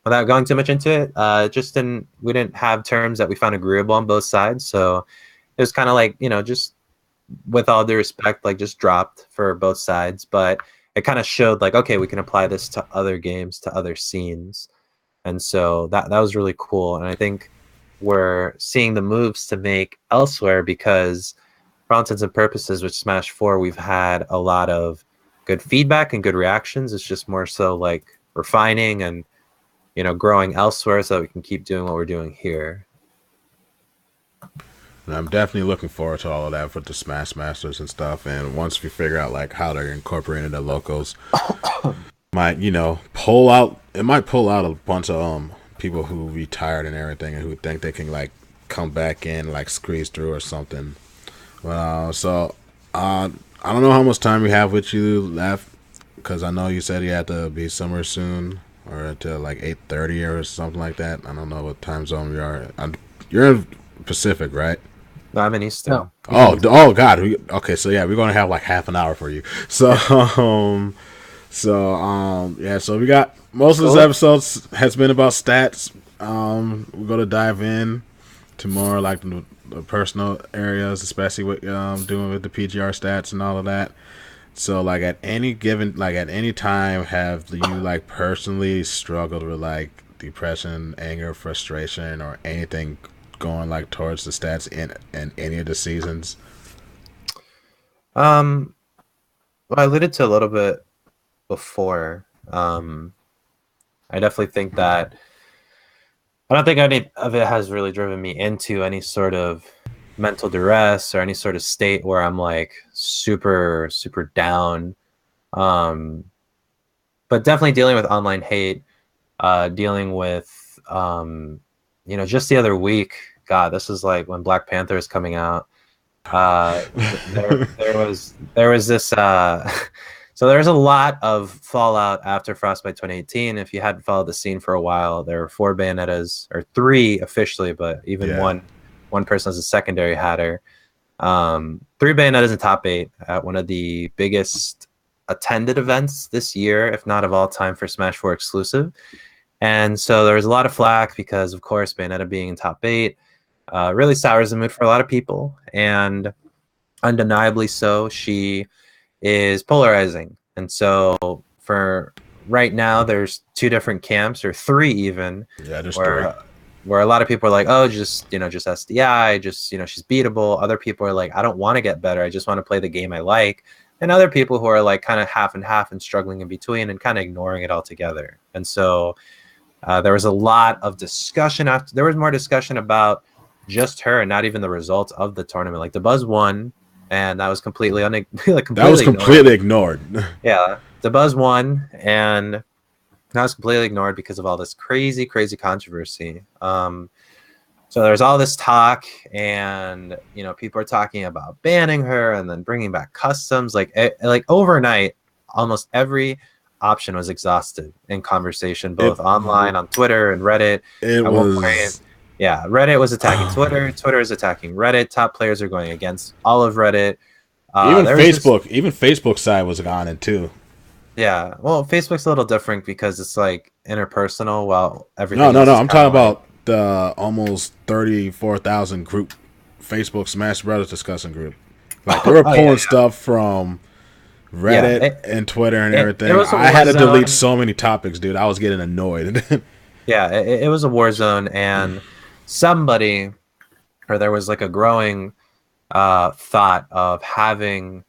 Without going too much into it, we didn't have terms that we found agreeable on both sides. So it was kind of like, just with all due respect, like just dropped for both sides. But it kind of showed like, okay, we can apply this to other games, to other scenes. And so that was really cool. And I think we're seeing the moves to make elsewhere because for all intents and purposes with Smash 4, we've had a lot of good feedback and good reactions. It's just more so like refining and growing elsewhere so that we can keep doing what we're doing here. And I'm definitely looking forward to all of that for the Smash Masters and stuff. And once we figure out like how they're incorporating the locals, might pull out a bunch of people who retired and everything and who think they can like come back in, like squeeze through or something. So I don't know how much time we have with you left because I know you said you had to be somewhere soon. Or until like 8:30 or something like that. I don't know what time zone we are. You're in Pacific, right? No, I'm in Eastern. No. Oh God. Okay, so yeah, we're gonna have like half an hour for you. So so we got most of this episodes has been about stats. We're gonna dive in to more like the personal areas, especially with doing with the PGR stats and all of that. So, like, at any time, have you, like, personally struggled with, like, depression, anger, frustration, or anything going, like, towards the stats in any of the seasons? Well, I alluded to a little bit before. I definitely think that I don't think any of it has really driven me into any sort of mental duress or any sort of state where I'm like super, super down. But definitely dealing with online hate, dealing with, just the other week, God, this is like when Black Panther is coming out. There was this, so there's a lot of fallout after Frostbite 2018. If you hadn't followed the scene for a while, there were 4 Bayonettas, or 3 officially, but even one person as a secondary hatter. 3 Bayonettas in top 8 at one of the biggest attended events this year, if not of all time, for Smash 4 exclusive. And so there was a lot of flack because, of course, Bayonetta being in top 8 really sours the mood for a lot of people. And undeniably so, she is polarizing. And so for right now, there's 2 different camps, or 3 even. Yeah, there's 3. Where a lot of people are like, oh, just SDI, she's beatable. Other people are like, I don't want to get better. I just want to play the game I like. And other people who are like kind of half and half and struggling in between and kind of ignoring it altogether. And so there was a lot of discussion after. There was more discussion about just her and not even the results of the tournament. Like the Buzz won, and that was completely ignored. Yeah, the Buzz won, and that was completely ignored because of all this crazy controversy. So there's all this talk, and people are talking about banning her and then bringing back customs. Like overnight, almost every option was exhausted in conversation, both online, on Twitter and Reddit. Reddit was attacking Twitter. Twitter is attacking Reddit. Top players are going against all of Reddit. Even Facebook's side was on it too. Yeah, well, Facebook's a little different because it's like interpersonal. While everything. No. I'm talking about the almost 34,000 group Facebook Smash Brothers discussion group. Like they were pulling stuff from Reddit and Twitter and everything. I had to delete so many topics, dude. I was getting annoyed. It was a war zone, and there was like a growing thought of having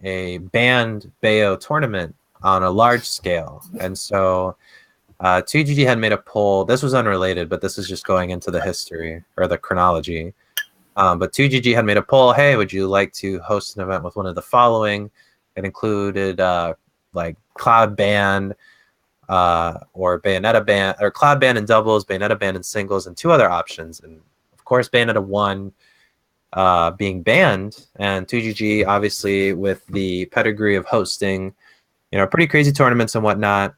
a banned Bayo tournament on a large scale. And so 2GG had made a poll. This was unrelated, but this is just going into the history or the chronology. But 2GG had made a poll. Hey, would you like to host an event with one of the following? It included like Cloud Band or Bayonetta Band, or Cloud Band in doubles, Bayonetta Band in singles, and 2 other options. And of course, Bayonetta won, being banned. And 2GG, obviously, with the pedigree of hosting, pretty crazy tournaments and whatnot.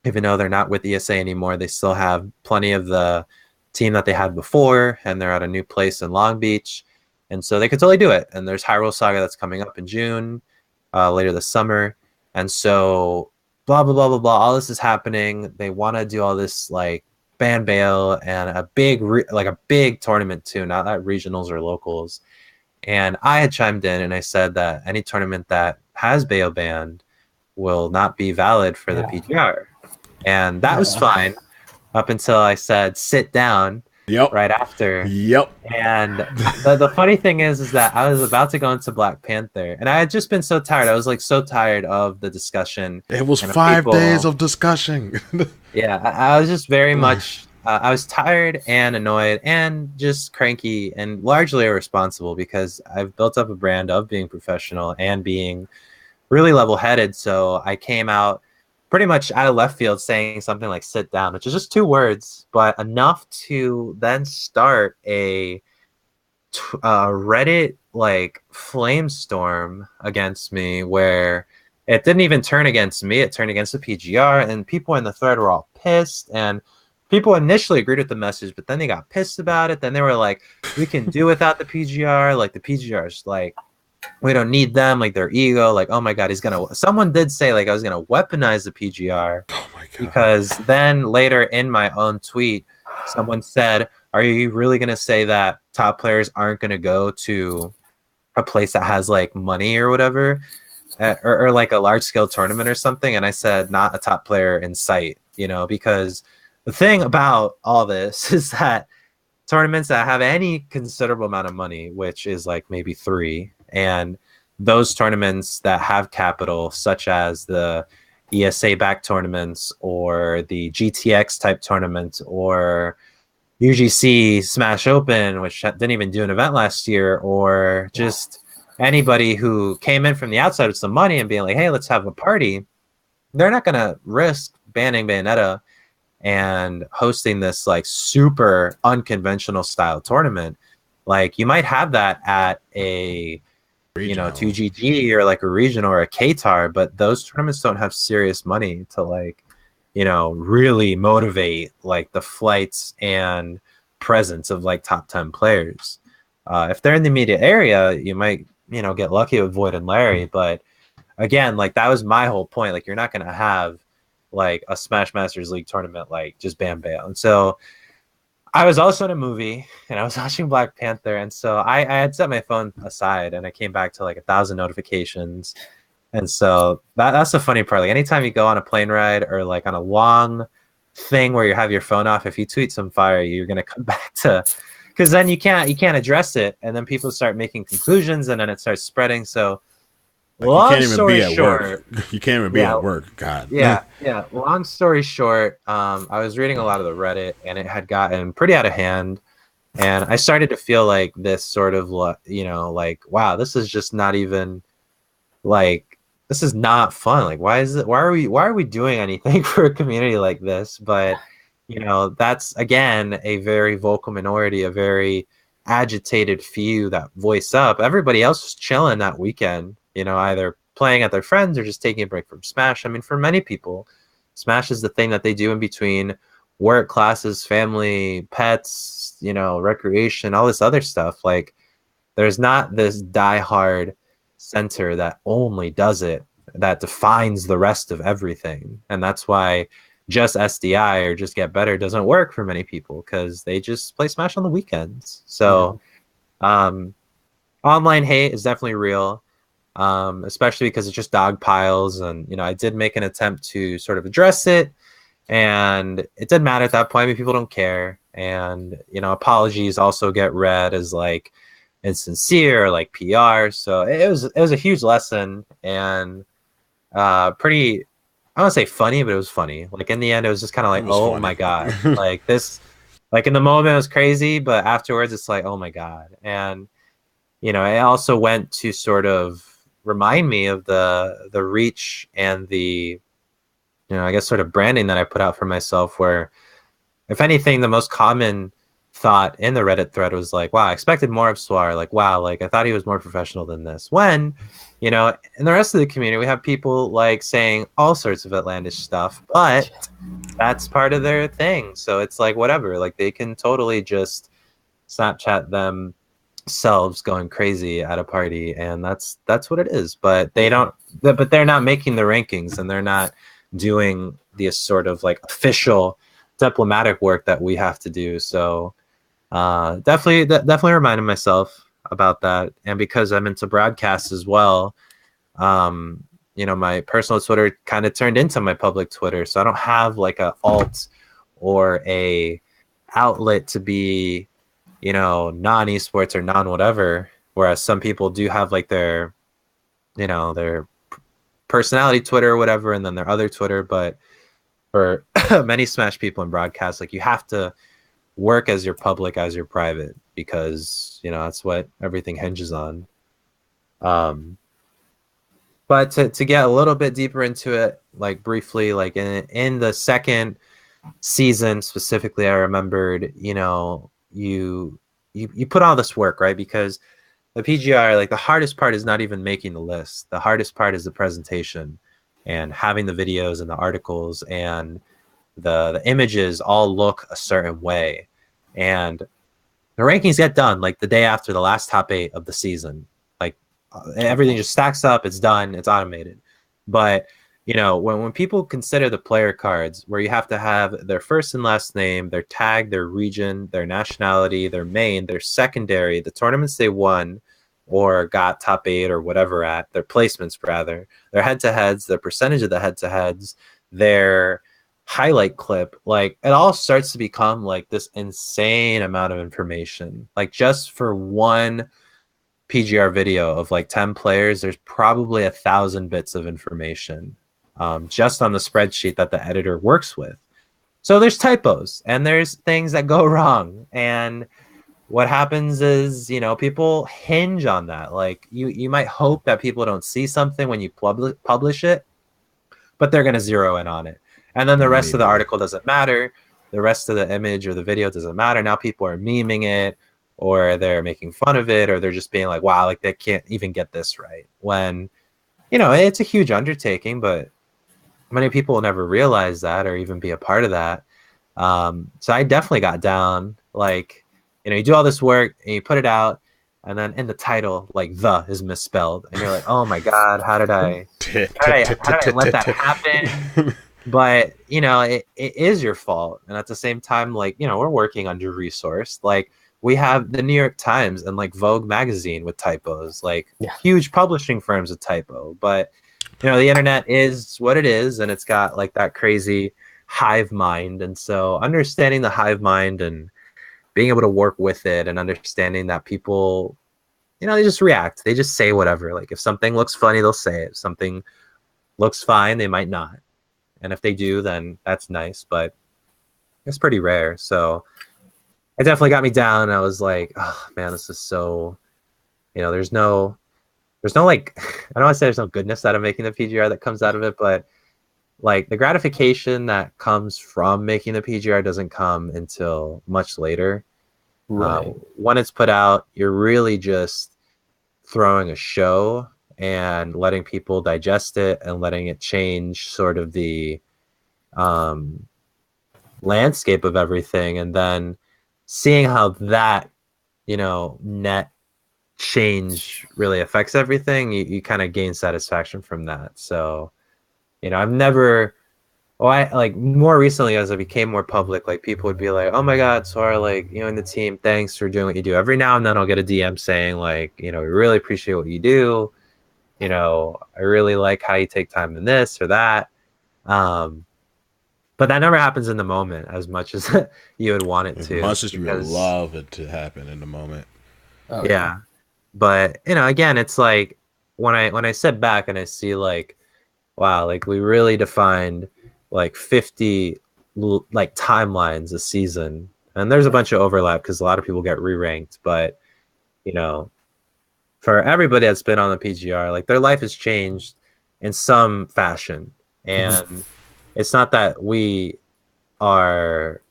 Even though they're not with ESA anymore, they still have plenty of the team that they had before, and they're at a new place in Long Beach, and so they could totally do it. And there's Hyrule Saga that's coming up in June, later this summer, and so blah blah blah blah blah. All this is happening. They want to do all this like ban bail and a big a big tournament too, not at regionals or locals. And I had chimed in and I said that any tournament that has bail banned will not be valid for the PGR, and that was fine up until I said sit down right after. And the funny thing is that I was about to go into Black Panther, and I had just been so tired. I was like so tired of the discussion. It was 5 days of discussion. Yeah, I was just very much. I was tired and annoyed and just cranky and largely irresponsible because I've built up a brand of being professional and being really level-headed. So I came out pretty much out of left field saying something like sit down, which is just 2 words, but enough to then start a Reddit like flame storm against me, where it didn't even turn against me, it turned against the PGR, and people in the thread were all pissed. And people initially agreed with the message, but then they got pissed about it. Then they were like, we can do without the PGR, like the PGR is like, we don't need them, like their ego, like, oh my god, someone did say like I was gonna weaponize the PGR. Oh my god. Because then later in my own tweet, someone said, are you really gonna say that top players aren't gonna go to a place that has like money or whatever, or like a large scale tournament or something? And I said, not a top player in sight, because the thing about all this is that tournaments that have any considerable amount of money, which is like maybe 3, and those tournaments that have capital, such as the ESA back tournaments or the GTX type tournament or UGC Smash Open, which didn't even do an event last year, or just anybody who came in from the outside with some money and being like, hey, let's have a party, they're not going to risk banning Bayonetta and hosting this like super unconventional style tournament. Like you might have that at a regional. 2GG or like a regional or a KTAR, but those tournaments don't have serious money to like really motivate like the flights and presence of like top 10 players. If they're in the immediate area, you might get lucky with Void and Larry, but again, like that was my whole point. Like you're not going to have like a Smash Masters League tournament like just bam bail. And so I was also in a movie and I was watching Black Panther, and so I had set my phone aside and I came back to like 1,000 notifications. And so that's the funny part. Like anytime you go on a plane ride or like on a long thing where you have your phone off, if you tweet some fire, you're gonna come back to, because then you can't address it, and then people start making conclusions, and then it starts spreading. So like you can't even be at work. You can't even be at work. God. Yeah. Long story short, I was reading a lot of the Reddit, and it had gotten pretty out of hand, and I started to feel like this sort of, like, wow, this is just not even like, this is not fun. Like, why are we doing anything for a community like this? But that's again a very vocal minority, a very agitated few that voice up. Everybody else was chilling that weekend, either playing at their friends or just taking a break from Smash. I mean, for many people, Smash is the thing that they do in between work, classes, family, pets, recreation, all this other stuff. Like, there's not this diehard center that only does it, that defines the rest of everything. And that's why just SDI or just Get Better doesn't work for many people, because they just play Smash on the weekends. So online hate is definitely real, especially because it's just dog piles. And I did make an attempt to sort of address it, and it didn't matter at that point. I mean, people don't care. And apologies also get read as like insincere or like PR. So it was a huge lesson, and pretty, I don't want to say funny, but it was funny. Like in the end, it was just kind of like, oh my god, like this Like in the moment it was crazy, but afterwards it's like, oh my God. And it also went to sort of remind me of the reach and the I guess sort of branding that I put out for myself, where if anything, the most common thought in the Reddit thread was like, wow, I expected more of Suar. Like, wow, like I thought he was more professional than this. When, in the rest of the community, we have people like saying all sorts of outlandish stuff, but that's part of their thing. So it's like, whatever, like they can totally just Snapchat themselves going crazy at a party. And that's what it is. But they're not making the rankings, and they're not doing the sort of like official diplomatic work that we have to do. So definitely reminding myself about that. And because I'm into broadcasts as well, my personal Twitter kind of turned into my public Twitter. So I don't have like a alt or a outlet to be, non esports or non whatever. Whereas some people do have like their personality Twitter or whatever, and then their other Twitter. But for many Smash people in broadcast, like you have to work as your public as your private, because that's what everything hinges on. But to get a little bit deeper into it, like briefly, like in the second season specifically, I remembered, you put all this work, right? Because the PGR, like the hardest part is not even making the list. The hardest part is the presentation and having the videos and the articles and the images all look a certain way. And the rankings get done like the day after the last top 8 of the season. Like everything just stacks up, it's done, it's automated. But when people consider the player cards, where you have to have their first and last name, their tag, their region, their nationality, their main, their secondary, the tournaments they won or got top 8 or whatever at, their placements rather, their head-to-heads, their percentage of the head-to-heads, their highlight clip, like it all starts to become like this insane amount of information. Like just for one PGR video of like 10 players, there's probably 1,000 bits of information just on the spreadsheet that the editor works with. So there's typos and there's things that go wrong. And what happens is, people hinge on that. Like you might hope that people don't see something when you publish it, but they're going to zero in on it. And then the rest of the article doesn't matter. The rest of the image or the video doesn't matter. Now people are memeing it, or they're making fun of it, or they're just being like, wow, like they can't even get this right. When, it's a huge undertaking, but many people will never realize that or even be a part of that. So I definitely got down, like, you do all this work and you put it out, and then in the title, like "the" is misspelled, and you're like, "Oh my God, how did I let that happen?" But it is your fault, and at the same time, like we're working under resourced. Like we have the New York Times and like Vogue magazine with typos, like huge publishing firms with typo. But the internet is what it is, and it's got like that crazy hive mind, and so understanding the hive mind and being able to work with it, and understanding that people, they just react. They just say whatever. Like if something looks funny, they'll say it. If something looks fine, they might not. And if they do, then that's nice, but it's pretty rare. So it definitely got me down. I was like, oh man, this is so, there's no like, I don't want to say there's no goodness out of making the PGR that comes out of it, but like the gratification that comes from making the PGR doesn't come until much later. Right. When it's put out, you're really just throwing a show and letting people digest it and letting it change sort of the landscape of everything, and then seeing how that net change really affects everything, you kind of gain satisfaction from that. So I've never I like more recently, as I became more public, like people would be like, oh my God, Suar, like in the team, thanks for doing what you do. Every now and then I'll get a DM saying like, we really appreciate what you do, I really like how you take time in this or that. But that never happens in the moment as much as you would want it to. As much as you would love it to happen in the moment. Oh, yeah. But, again, it's like when I sit back and I see like, wow, like we really defined like 50 like timelines a season And there's a bunch of overlap because a lot of people get re-ranked, but you know, for everybody that's been on the PGR, like their life has changed in some fashion. And it's not that we are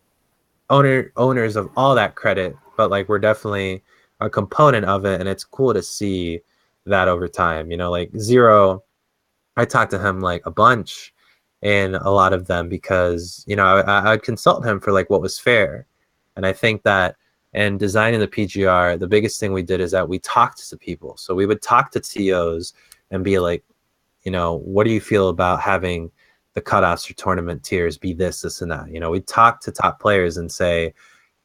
owners of all that credit, but like we're definitely a component of it, and it's cool to see that over time. You know, like Zero, I talked to him like a bunch in a lot of them because you know I'd consult him for like what was fair, and I think that in designing the PGR, the biggest thing we did is that we talked to people. So we would talk to TOs and be like, you know, what do you feel about having the cutoffs or tournament tiers be this, and that? You know, we talk to top players and say,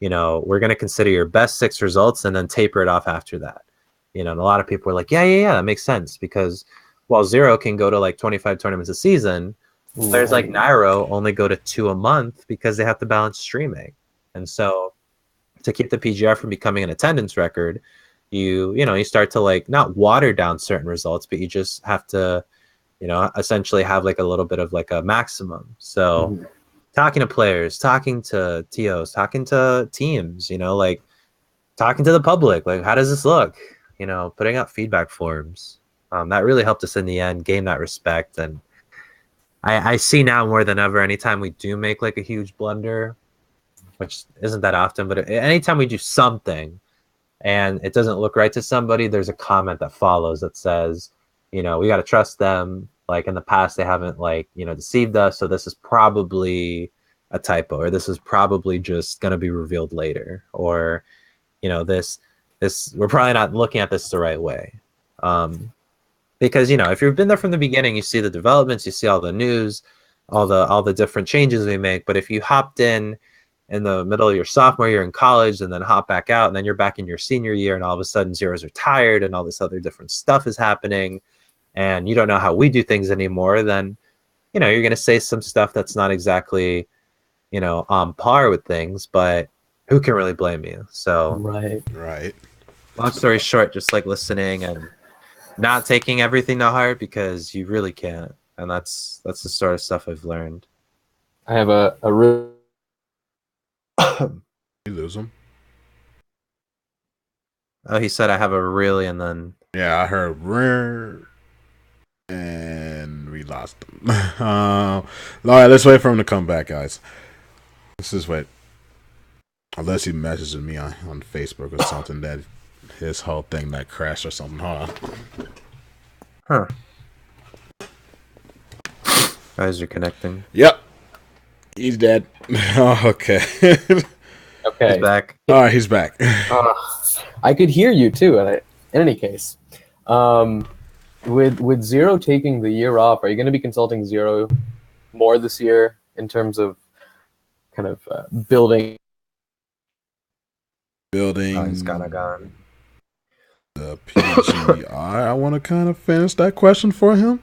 you know, we're going to consider your best 6 results and then taper it off after that. You know, and a lot of people were like, yeah, that makes sense because while Zero can go to like 25 tournaments a season, players like Nairo only go to 2 a month because they have to balance streaming. And so to keep the PGR from becoming an attendance record, you start to like not water down certain results, but you just have to, you know, essentially have like a little bit of like a maximum. So talking to players, talking to TOs, talking to teams, you know, like talking to the public, like how does this look? You know, putting out feedback forms. That really helped us in the end gain that respect. And I see now more than ever, anytime we do make like a huge blunder, which isn't that often, but anytime we do something and it doesn't look right to somebody, there's a comment that follows that says, you know, we got to trust them. Like in the past, they haven't like, you know, deceived us. So this is probably a typo, or this is probably just going to be revealed later. Or, you know, this, we're probably not looking at this the right way. Because, you know, if you've been there from the beginning, you see the developments, you see all the news, all the different changes we make. But if you hopped in the middle of your sophomore year in college and then hop back out and then you're back in your senior year and all of a sudden Zero's retired and all this other different stuff is happening and you don't know how we do things anymore, then, you know, you're going to say some stuff that's not exactly, you know, on par with things, but who can really blame you? So, Right. Long story short, just like listening and not taking everything to heart because you really can't. And that's the sort of stuff I've learned. I have a real. You lose him. Oh, he said I have a really, and then Yeah, I heard rare, and we lost him. All right, let's wait for him to come back, guys. Let's just wait. Unless he messages me on Facebook or something that his whole thing that crashed or something. Hold on. guys are connecting. Yep. He's dead. Oh, okay. Okay. He's back. All right, he's back. I could hear you too. In any case, with Zero taking the year off, are you going to be consulting Zero more this year in terms of kind of building? Oh, he's kind of gone. The PGI. I want to kind of finish that question for him.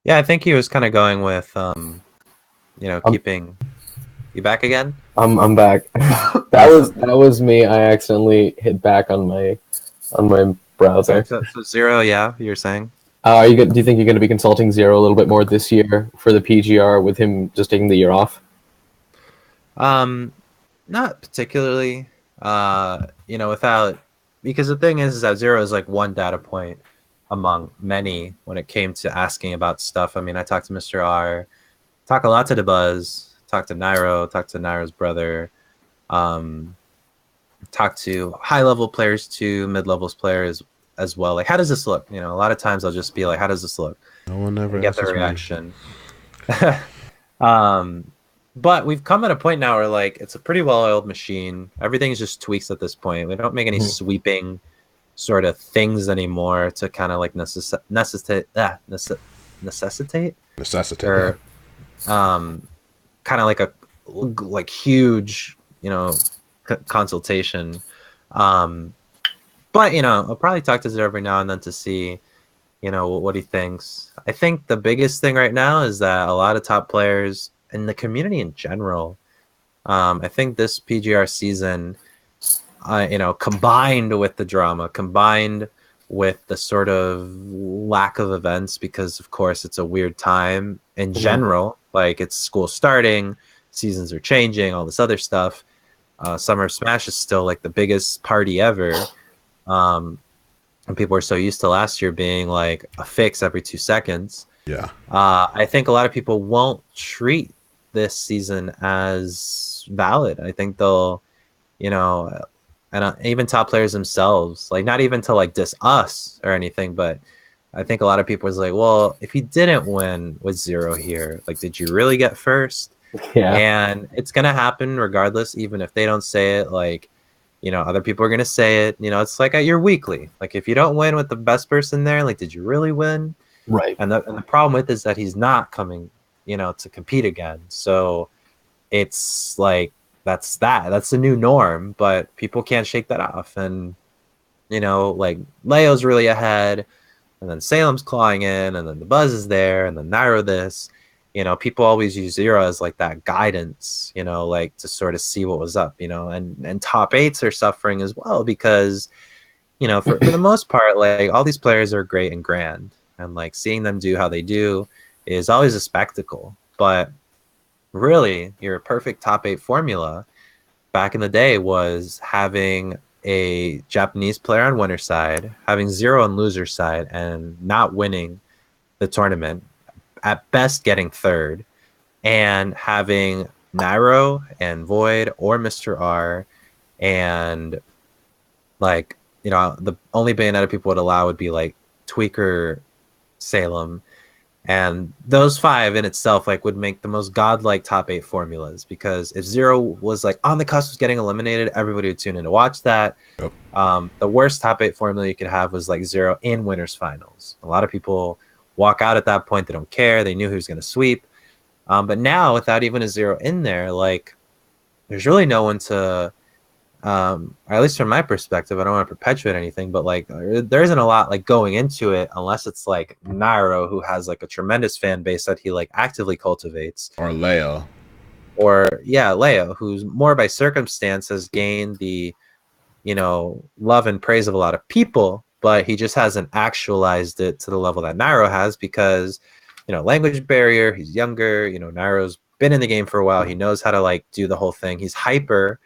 Yeah, I think he was kind of going with, you know, keeping. You back again? I'm back. that was me. I accidentally hit back on my browser. So Zero, yeah, you're saying? Do you think you're going to be consulting Zero a little bit more this year for the PGR with him just taking the year off? Not particularly. You know, because the thing is that Zero is like one data point among many when it came to asking about stuff. I mean, I talked to Mr. R, talk a lot to DeBuzz, talk to Nairo, talk to Nairo's brother, talk to high-level players to mid-levels players as well. Like, how does this look? You know, a lot of times I'll just be like, how does this look? No one ever get the reaction. But we've come at a point now where like it's a pretty well-oiled machine. Everything's just tweaks at this point. We don't make any sweeping sort of things anymore to kind of like necessitate or kind of like huge, you know, consultation. But you know, I'll probably talk to Zero every now and then to see, you know, what he thinks. I think the biggest thing right now is that a lot of top players in the community in general, I think this PGR season, you know, combined with the drama, combined with the sort of lack of events, because of course it's a weird time in general, like it's school starting, seasons are changing, all this other stuff. Summer Smash is still like the biggest party ever. And people are so used to last year being like a fix every 2 seconds. Yeah. I think a lot of people won't treat this season as valid. I think they'll, and even top players themselves, like not even to like diss us or anything, but I think a lot of people was like, well, if you didn't win with 0 here, like, did you really get first? Yeah. And it's gonna happen regardless, even if they don't say it. Like, other people are gonna say it. It's like at your weekly. Like, if you don't win with the best person there, like, did you really win? Right. And the problem with is that he's not coming, to compete again. So it's like that's the new norm, but people can't shake that off. And like Leo's really ahead, and then Salem's clawing in, and then the Buzz is there, and then Nairo this. People always use 0 as like that guidance, like to sort of see what was up, and top 8s are suffering as well because, for the most part, like all these players are great and grand, and like seeing them do how they do is always a spectacle. But really, your perfect top 8 formula back in the day was having a Japanese player on winner side, having 0 on loser side, and not winning the tournament, at best getting 3rd, and having Nairo and Void or Mr. R, and like, the only Bayonetta people would allow would be like Tweaker, Salem, and those 5 in itself like would make the most godlike top 8 formulas, because if 0 was like on the cusp of getting eliminated, everybody would tune in to watch that. Yep. The worst top 8 formula you could have was like 0 in winners finals. A lot of people walk out at that point. They don't care. They knew who was going to sweep. But now, without even a 0 in there, like, there's really no one to, or at least from my perspective, I don't want to perpetuate anything, but like there isn't a lot like going into it unless it's like Nairo, who has like a tremendous fan base that he like actively cultivates, Or Leo. or Leo, who's more by circumstance has gained the love and praise of a lot of people, but he just hasn't actualized it to the level that Nairo has because language barrier. He's younger. Nairo's been in the game for a while. He knows how to like do the whole thing. He's hyper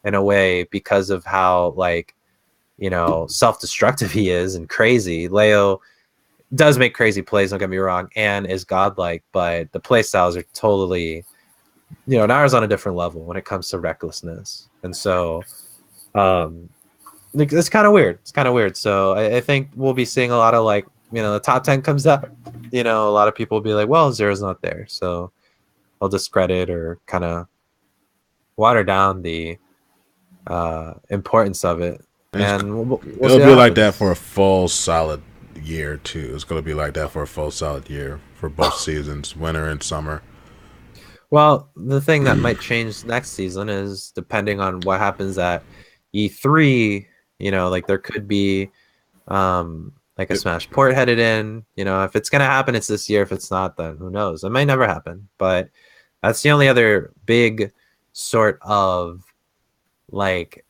in a way because of how like self-destructive he is and crazy. Leo does make crazy plays, don't get me wrong, and is godlike, but the play styles are totally Nairo's on a different level when it comes to recklessness. And so it's kind of weird. So I think we'll be seeing a lot of like the top 10 comes out, a lot of people will be like, well, 0's not there, so I'll discredit or kind of water down the importance of it. And we'll it'll be like that for a full solid year too. It's going to be like that for a full solid year for both seasons, winter and summer. Well, the thing that might change next season is depending on what happens at E3. Like there could be like a Smash port headed in. If it's gonna happen, it's this year. If it's not, then who knows? It might never happen. But that's the only other big sort of like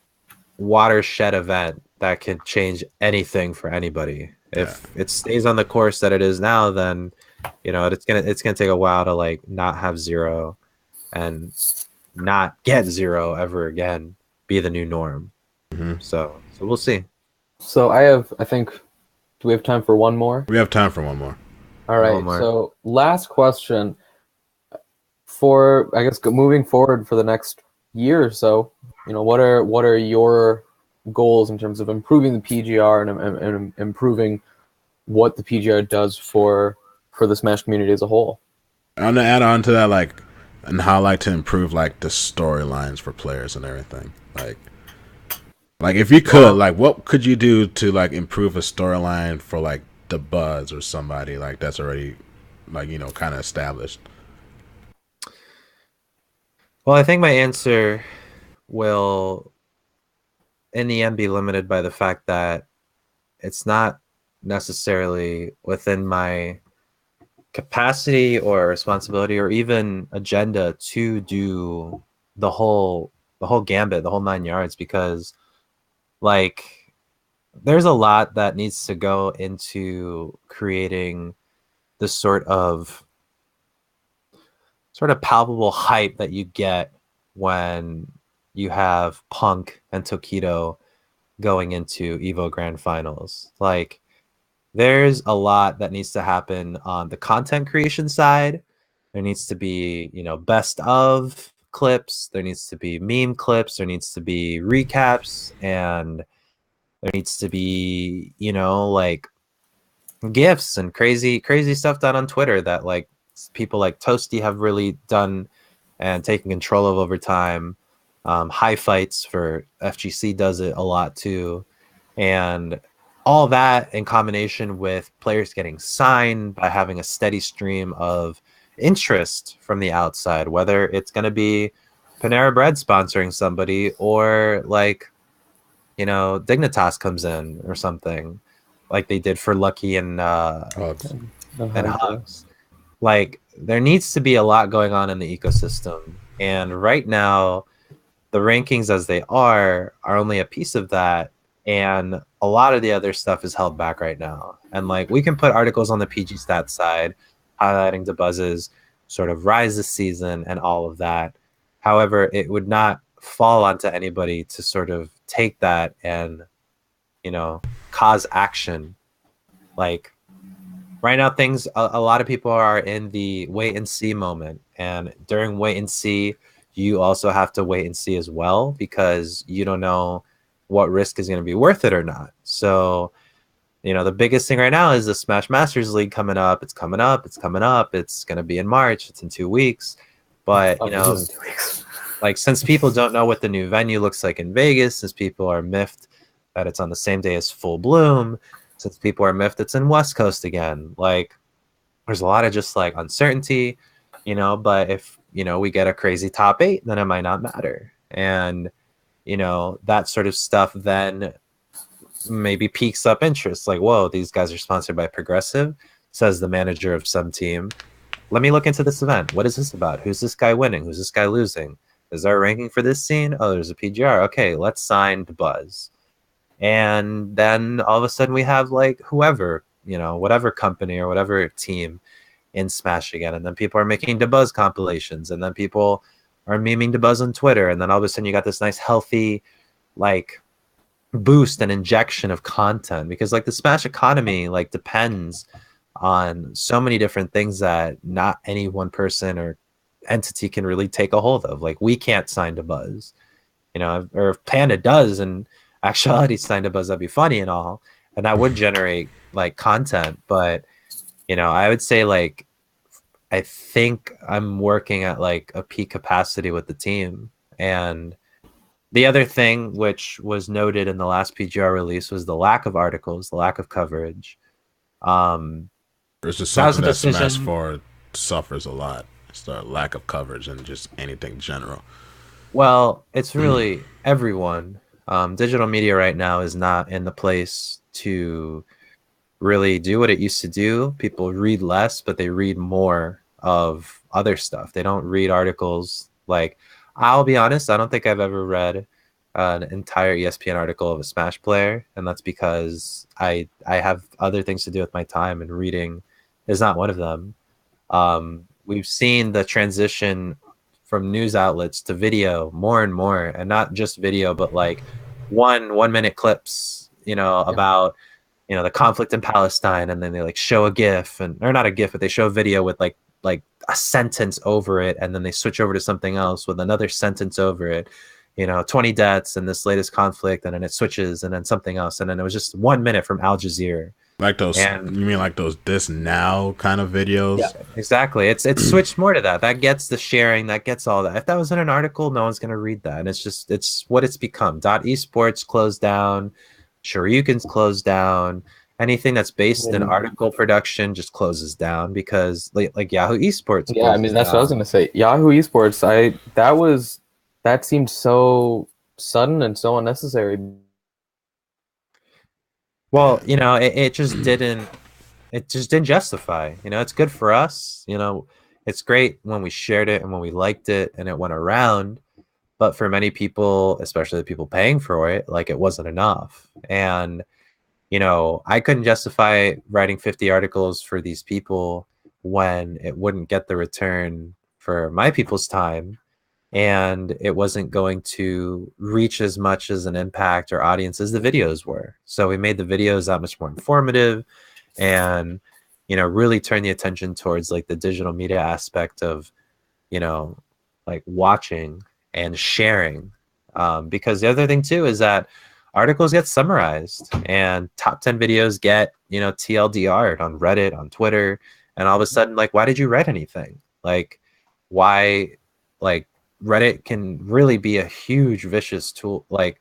watershed event that could change anything for anybody. If it stays on the course that it is now, then it's gonna take a while to like not have 0 and not get 0 ever again be the new norm. Mm-hmm. So we'll see. So I think, do we have time for one more? We have time for one more. All right. One more. So last question for, I guess, moving forward for the next year or so, what are your goals in terms of improving the PGR and improving what the PGR does for the Smash community as a whole? I'm gonna add on to that, like, and how I like to improve like the storylines for players and everything. Like if you could, like, what could you do to like improve a storyline for like the Buzz or somebody like that's already like kind of established? Well, I think my answer will in the end be limited by the fact that it's not necessarily within my capacity or responsibility or even agenda to do the whole gambit, the whole 9 yards, because like there's a lot that needs to go into creating this sort of sort of palpable hype that you get when you have Punk and Tokido going into Evo Grand Finals. Like, there's a lot that needs to happen on the content creation side. There needs to be, you know, best of clips, there needs to be meme clips, there needs to be recaps, and there needs to be, you know, like gifs and crazy stuff done on Twitter that like people like Toasty have really done and taken control of over time. High Fights for FGC does it a lot too, and all that in combination with players getting signed by having a steady stream of interest from the outside, whether it's going to be Panera Bread sponsoring somebody or like, you know, Dignitas comes in or something like they did for Lucky and Hugs. Hugs. Like, there needs to be a lot going on in the ecosystem, and right now the rankings as they are only a piece of that, and a lot of the other stuff is held back right now. And like, we can put articles on the PG stats side highlighting the buzzes sort of rise this season and all of that. However, it would not fall onto anybody to sort of take that and, you know, cause action. Like, right now things, a lot of people are in the wait and see moment, and during wait and see you also have to wait and see as well, because you don't know what risk is going to be worth it or not. So, you know, the biggest thing right now is the Smash Masters League coming up. It's coming up. It's going to be in March. It's in 2 weeks. But, you know, like, since people don't know what the new venue looks like in Vegas, since people are miffed that it's on the same day as Full Bloom, since people are miffed it's in West Coast again, like, there's a lot of just like uncertainty, you know. But if, you know, we get a crazy top 8, then it might not matter. And, you know, that sort of stuff then maybe piques up interest. Like, whoa, these guys are sponsored by Progressive, says the manager of some team. Let me look into this event. What is this about? Who's this guy winning? Who's this guy losing? Is there a ranking for this scene? Oh, there's a PGR. Okay, let's sign Buzz. And then all of a sudden we have like whoever, you know, whatever company or whatever team in Smash again. And then people are making DeBuzz compilations, and then people are memeing DeBuzz on Twitter. And then all of a sudden you got this nice healthy like boost and injection of content, because like the Smash economy like depends on so many different things that not any one person or entity can really take a hold of. Like, we can't sign DeBuzz, you know, or if Panda does and actuality signed DeBuzz, that'd be funny and all, and that would generate like content. But, you know, I would say like, I think I'm working at like a peak capacity with the team. And the other thing which was noted in the last PGR release was the lack of articles, the lack of coverage. It's just something that Smash 4 suffers a lot. It's the lack of coverage and just anything general. Well, it's really everyone. Digital media right now is not in the place to really do what it used to do. People read less, but they read more of other stuff. They don't read articles. Like, I'll be honest, I don't think I've ever read an entire ESPN article of a Smash player, and that's because I have other things to do with my time, and reading is not one of them. We've seen the transition from news outlets to video more and more, and not just video, but like 1 minute clips, you know, about, you know, the conflict in Palestine, and then they like show a GIF, and or not a GIF, but they show a video with like a sentence over it, and then they switch over to something else with another sentence over it. You know, 20 deaths in this latest conflict, and then it switches, and then something else, and then it was just 1 minute from Al Jazeera. Like those, and, you mean like those this now kind of videos? Yeah, exactly. It's switched more to that. That gets the sharing. That gets all that. If that was in an article, no one's gonna read that. And it's what it's become. Esports closed down. Shoryuken's closed down. Anything that's based in article production just closes down, because like Yahoo Esports. Yeah, I mean that's what I was gonna say. Yahoo Esports. That seemed so sudden and so unnecessary. Well, you know, it just didn't justify. You know, it's good for us. You know, it's great when we shared it and when we liked it and it went around. But for many people, especially the people paying for it, like, it wasn't enough. And, you know, I couldn't justify writing 50 articles for these people when it wouldn't get the return for my people's time, and it wasn't going to reach as much as an impact or audience as the videos were. So we made the videos that much more informative, and really turn the attention towards like the digital media aspect of like watching and sharing. Because the other thing too is that articles get summarized and top 10 videos get TLDR'd on Reddit, on Twitter, and all of a sudden, like, why did you read anything? Like, why? Like, Reddit can really be a huge vicious tool, like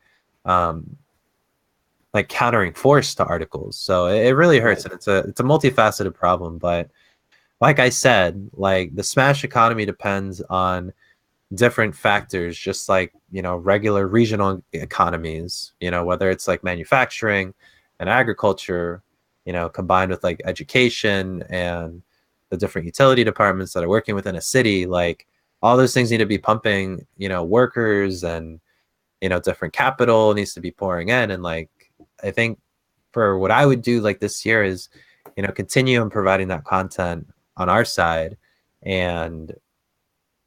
countering force to articles. So it really hurts, and it's a multifaceted problem. But like I said, like, the Smash economy depends on different factors, just like regular regional economies, whether it's like manufacturing and agriculture, combined with like education and the different utility departments that are working within a city. Like, all those things need to be pumping workers, and different capital needs to be pouring in. And like, I think for what I would do like this year is continue on providing that content on our side, and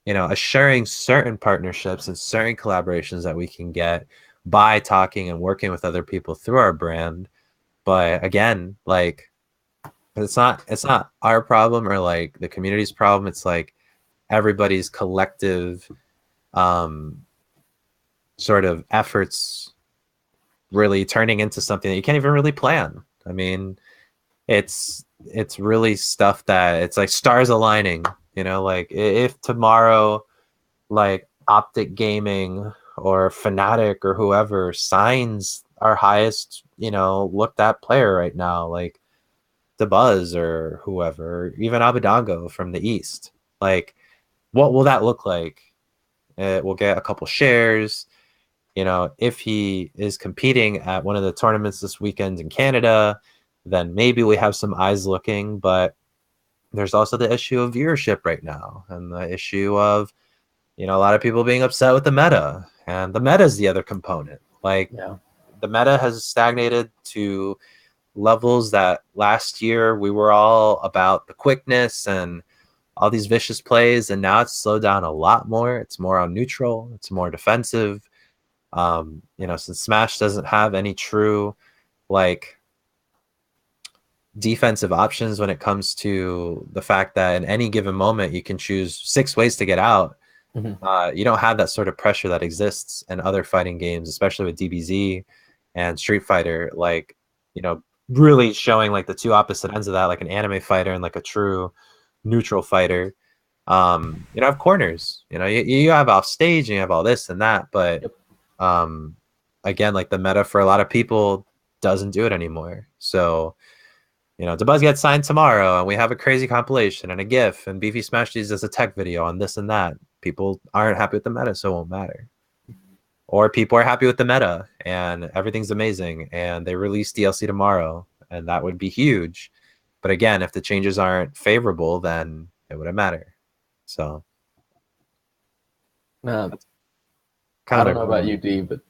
assuring certain partnerships and certain collaborations that we can get by talking and working with other people through our brand. But again, like, it's not our problem or like the community's problem. It's like everybody's collective sort of efforts really turning into something that you can't even really plan. I mean, it's really stuff that it's like stars aligning. Like, if tomorrow, like, Optic Gaming or Fnatic or whoever signs our highest, looked at player right now, like the Buzz or whoever, even Abadango from the East, like, what will that look like? It will get a couple shares. If he is competing at one of the tournaments this weekend in Canada, then maybe we have some eyes looking. But there's also the issue of viewership right now, and the issue of a lot of people being upset with the meta, and the meta is the other component. Like, the meta has stagnated to levels that last year we were all about the quickness and all these vicious plays, and now it's slowed down a lot more. It's more on neutral, it's more defensive. Since Smash doesn't have any true like defensive options when it comes to the fact that in any given moment you can choose 6 ways to get out. You don't have that sort of pressure that exists in other fighting games, especially with DBZ and Street Fighter, like, really showing like the two opposite ends of that, like an anime fighter and like a true neutral fighter. Have corners, you have off stage and you have all this and that, but again, like, the meta for a lot of people doesn't do it anymore. So DeBuzz gets signed tomorrow and we have a crazy compilation and a GIF, and Beefy Smash does a tech video on this and that. People aren't happy with the meta, so it won't matter. Or people are happy with the meta and everything's amazing and they release DLC tomorrow, and that would be huge. But again, if the changes aren't favorable, then it wouldn't matter. So I don't know about you, D, but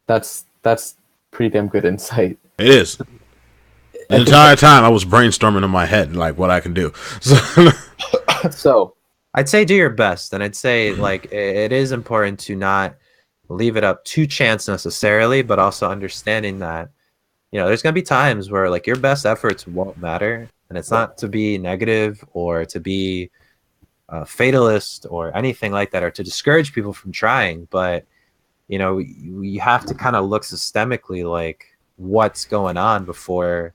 that's pretty damn good insight. It is. The entire time I was brainstorming in my head like what I can do. So I'd say do your best, and I'd say like it is important to not leave it up to chance necessarily, but also understanding that there's gonna be times where like your best efforts won't matter, and it's not to be negative or to be fatalist or anything like that, or to discourage people from trying. But you have to kind of look systemically like what's going on before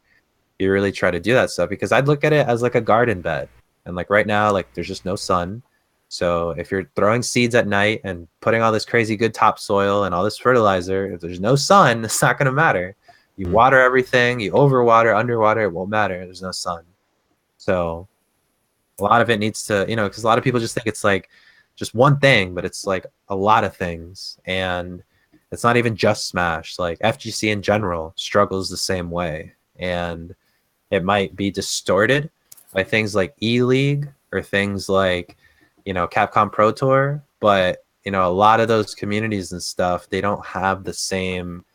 you really try to do that stuff, because I'd look at it as like a garden bed, and like right now, like, there's just no sun. So if you're throwing seeds at night and putting all this crazy good topsoil and all this fertilizer, if there's no sun, it's not going to matter. You water everything, you overwater, underwater, it won't matter. There's no sun. So a lot of it needs to, because a lot of people just think it's like just one thing, but it's like a lot of things. And it's not even just Smash. Like, FGC in general struggles the same way. And it might be distorted by things like E-League or things like, Capcom Pro Tour. But, a lot of those communities and stuff, they don't have the same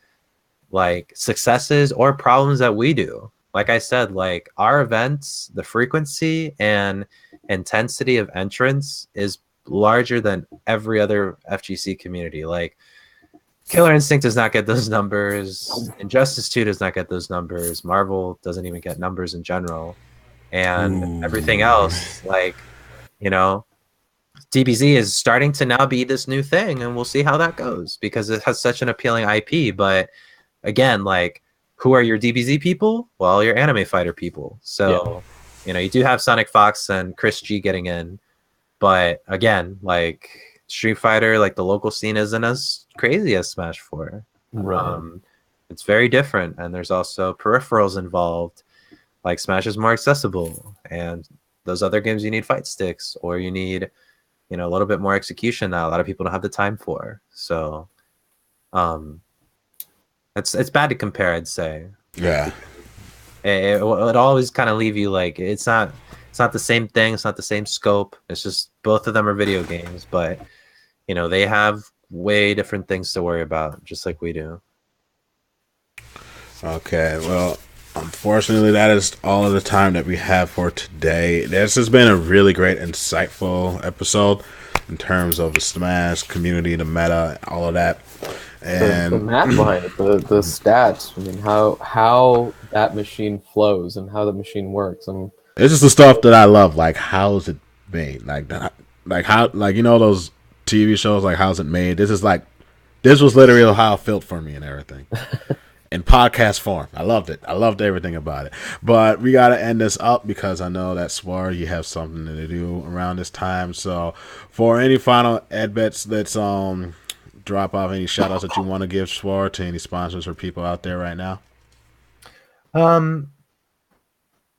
like successes or problems that we do. Like I said, like, our events, the frequency and intensity of entrance is larger than every other FGC community. Like Killer Instinct does not get those numbers. Injustice 2 does not get those numbers. Marvel doesn't even get numbers in general. And everything else, like, you know, DBZ is starting to now be this new thing, and we'll see how that goes because it has such an appealing IP. But again, like, who are your DBZ people? Well, your anime fighter people. So, you know, you do have Sonic Fox and Chris G getting in. But again, like Street Fighter, like the local scene isn't as crazy as Smash 4. Right. It's very different. And there's also peripherals involved. Like Smash is more accessible. And those other games, you need fight sticks or you need, you know, a little bit more execution that a lot of people don't have the time for. So it's bad to compare, I'd say. Yeah. It always kind of leave you like it's not the same thing, it's not the same scope. It's just both of them are video games, but you know, they have way different things to worry about, just like we do. Okay, well, unfortunately, that is all of the time that we have for today. This has been a really great, insightful episode in terms of the Smash community, the meta, all of that. And the math behind it, the stats. I mean, how that machine flows and how the machine works. It's just the stuff that I love. Like, how's it made? Like that. Like how? Like, you know those TV shows. Like, how's it made? This was literally how it felt for me and everything. In podcast form. I loved it. I loved everything about it. But we got to end this up because I know that Suar, you have something to do around this time. So for any final adbets, let's drop off any shout outs that you want to give, Suar, to any sponsors or people out there right now.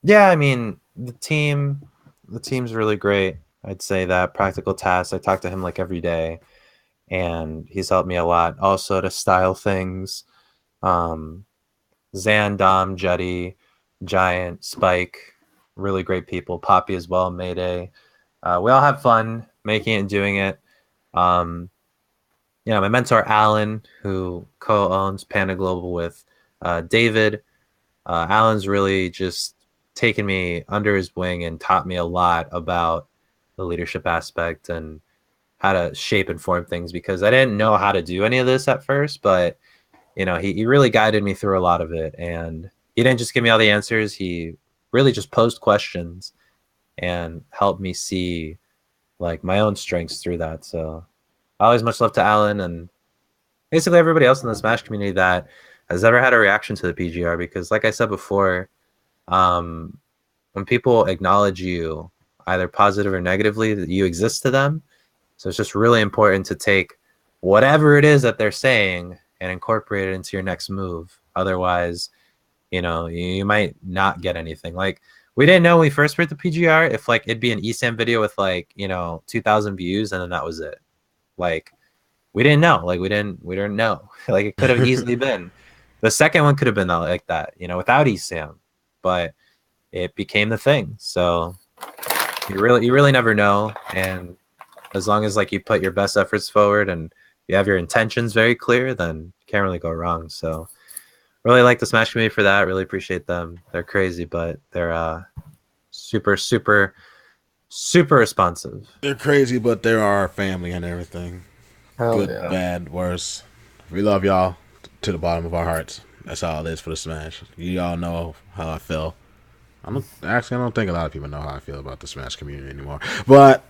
Yeah, I mean, the team's really great. I'd say that Practical Task, I talk to him like every day and he's helped me a lot. Also to style things. Zan, Dom, Jetty, Giant, Spike, really great people. Poppy as well, Mayday. We all have fun making it and doing it. You know, my mentor Alan, who co-owns Panda Global with David. Alan's really just taken me under his wing and taught me a lot about the leadership aspect and how to shape and form things, because I didn't know how to do any of this at first, but you know, he really guided me through a lot of it, and he didn't just give me all the answers. He really just posed questions and helped me see like my own strengths through that. So always much love to Alan and basically everybody else in the Smash community that has ever had a reaction to the PGR, because like I said before, when people acknowledge you either positive or negatively, that you exist to them. So it's just really important to take whatever it is that they're saying and incorporate it into your next move. Otherwise, you know, you might not get anything. Like, we didn't know when we first heard the PGR if like it'd be an ESAM video with like, you know, 2,000 views and then that was it. Like, we didn't know. Like, we didn't know. Like, it could have easily been. The second one could have been like that, you know, without ESAM. But it became the thing. So you really never know. And as long as like you put your best efforts forward and you have your intentions very clear, then you can't really go wrong. So really like the Smash community for that. Really appreciate them. They're crazy, but they're super responsive. They're crazy, but they're our family and everything. Hell Good, yeah. bad, worse. We love y'all to the bottom of our hearts. That's all it is for the Smash. You all know how I feel. I don't think a lot of people know how I feel about the Smash community anymore. But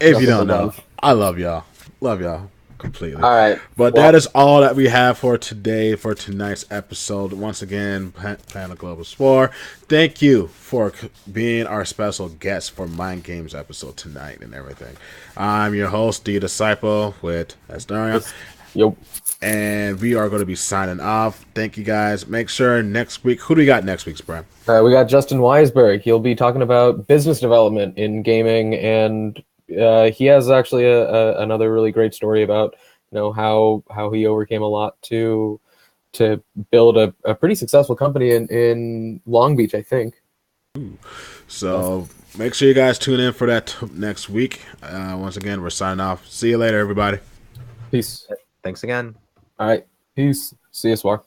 if you don't know, I love y'all. Love y'all completely. All right. But that is all that we have for today, for tonight's episode. Once again, Panda Global Suar, thank you for being our special guest for Mind Games episode tonight and everything. I'm your host, The Disciple, with Asdarian. Yep. And we are going to be signing off. Thank you guys. Make sure next week. Who do we got next week, Brian? We got Justin Weisberg. He'll be talking about business development in gaming, and he has actually another really great story about, you know, how he overcame a lot to build a pretty successful company in Long Beach, I think. So make sure you guys tune in for that next week. Once again, we're signing off. See you later, everybody. Peace. Thanks again. All right. Peace. See you, Suar.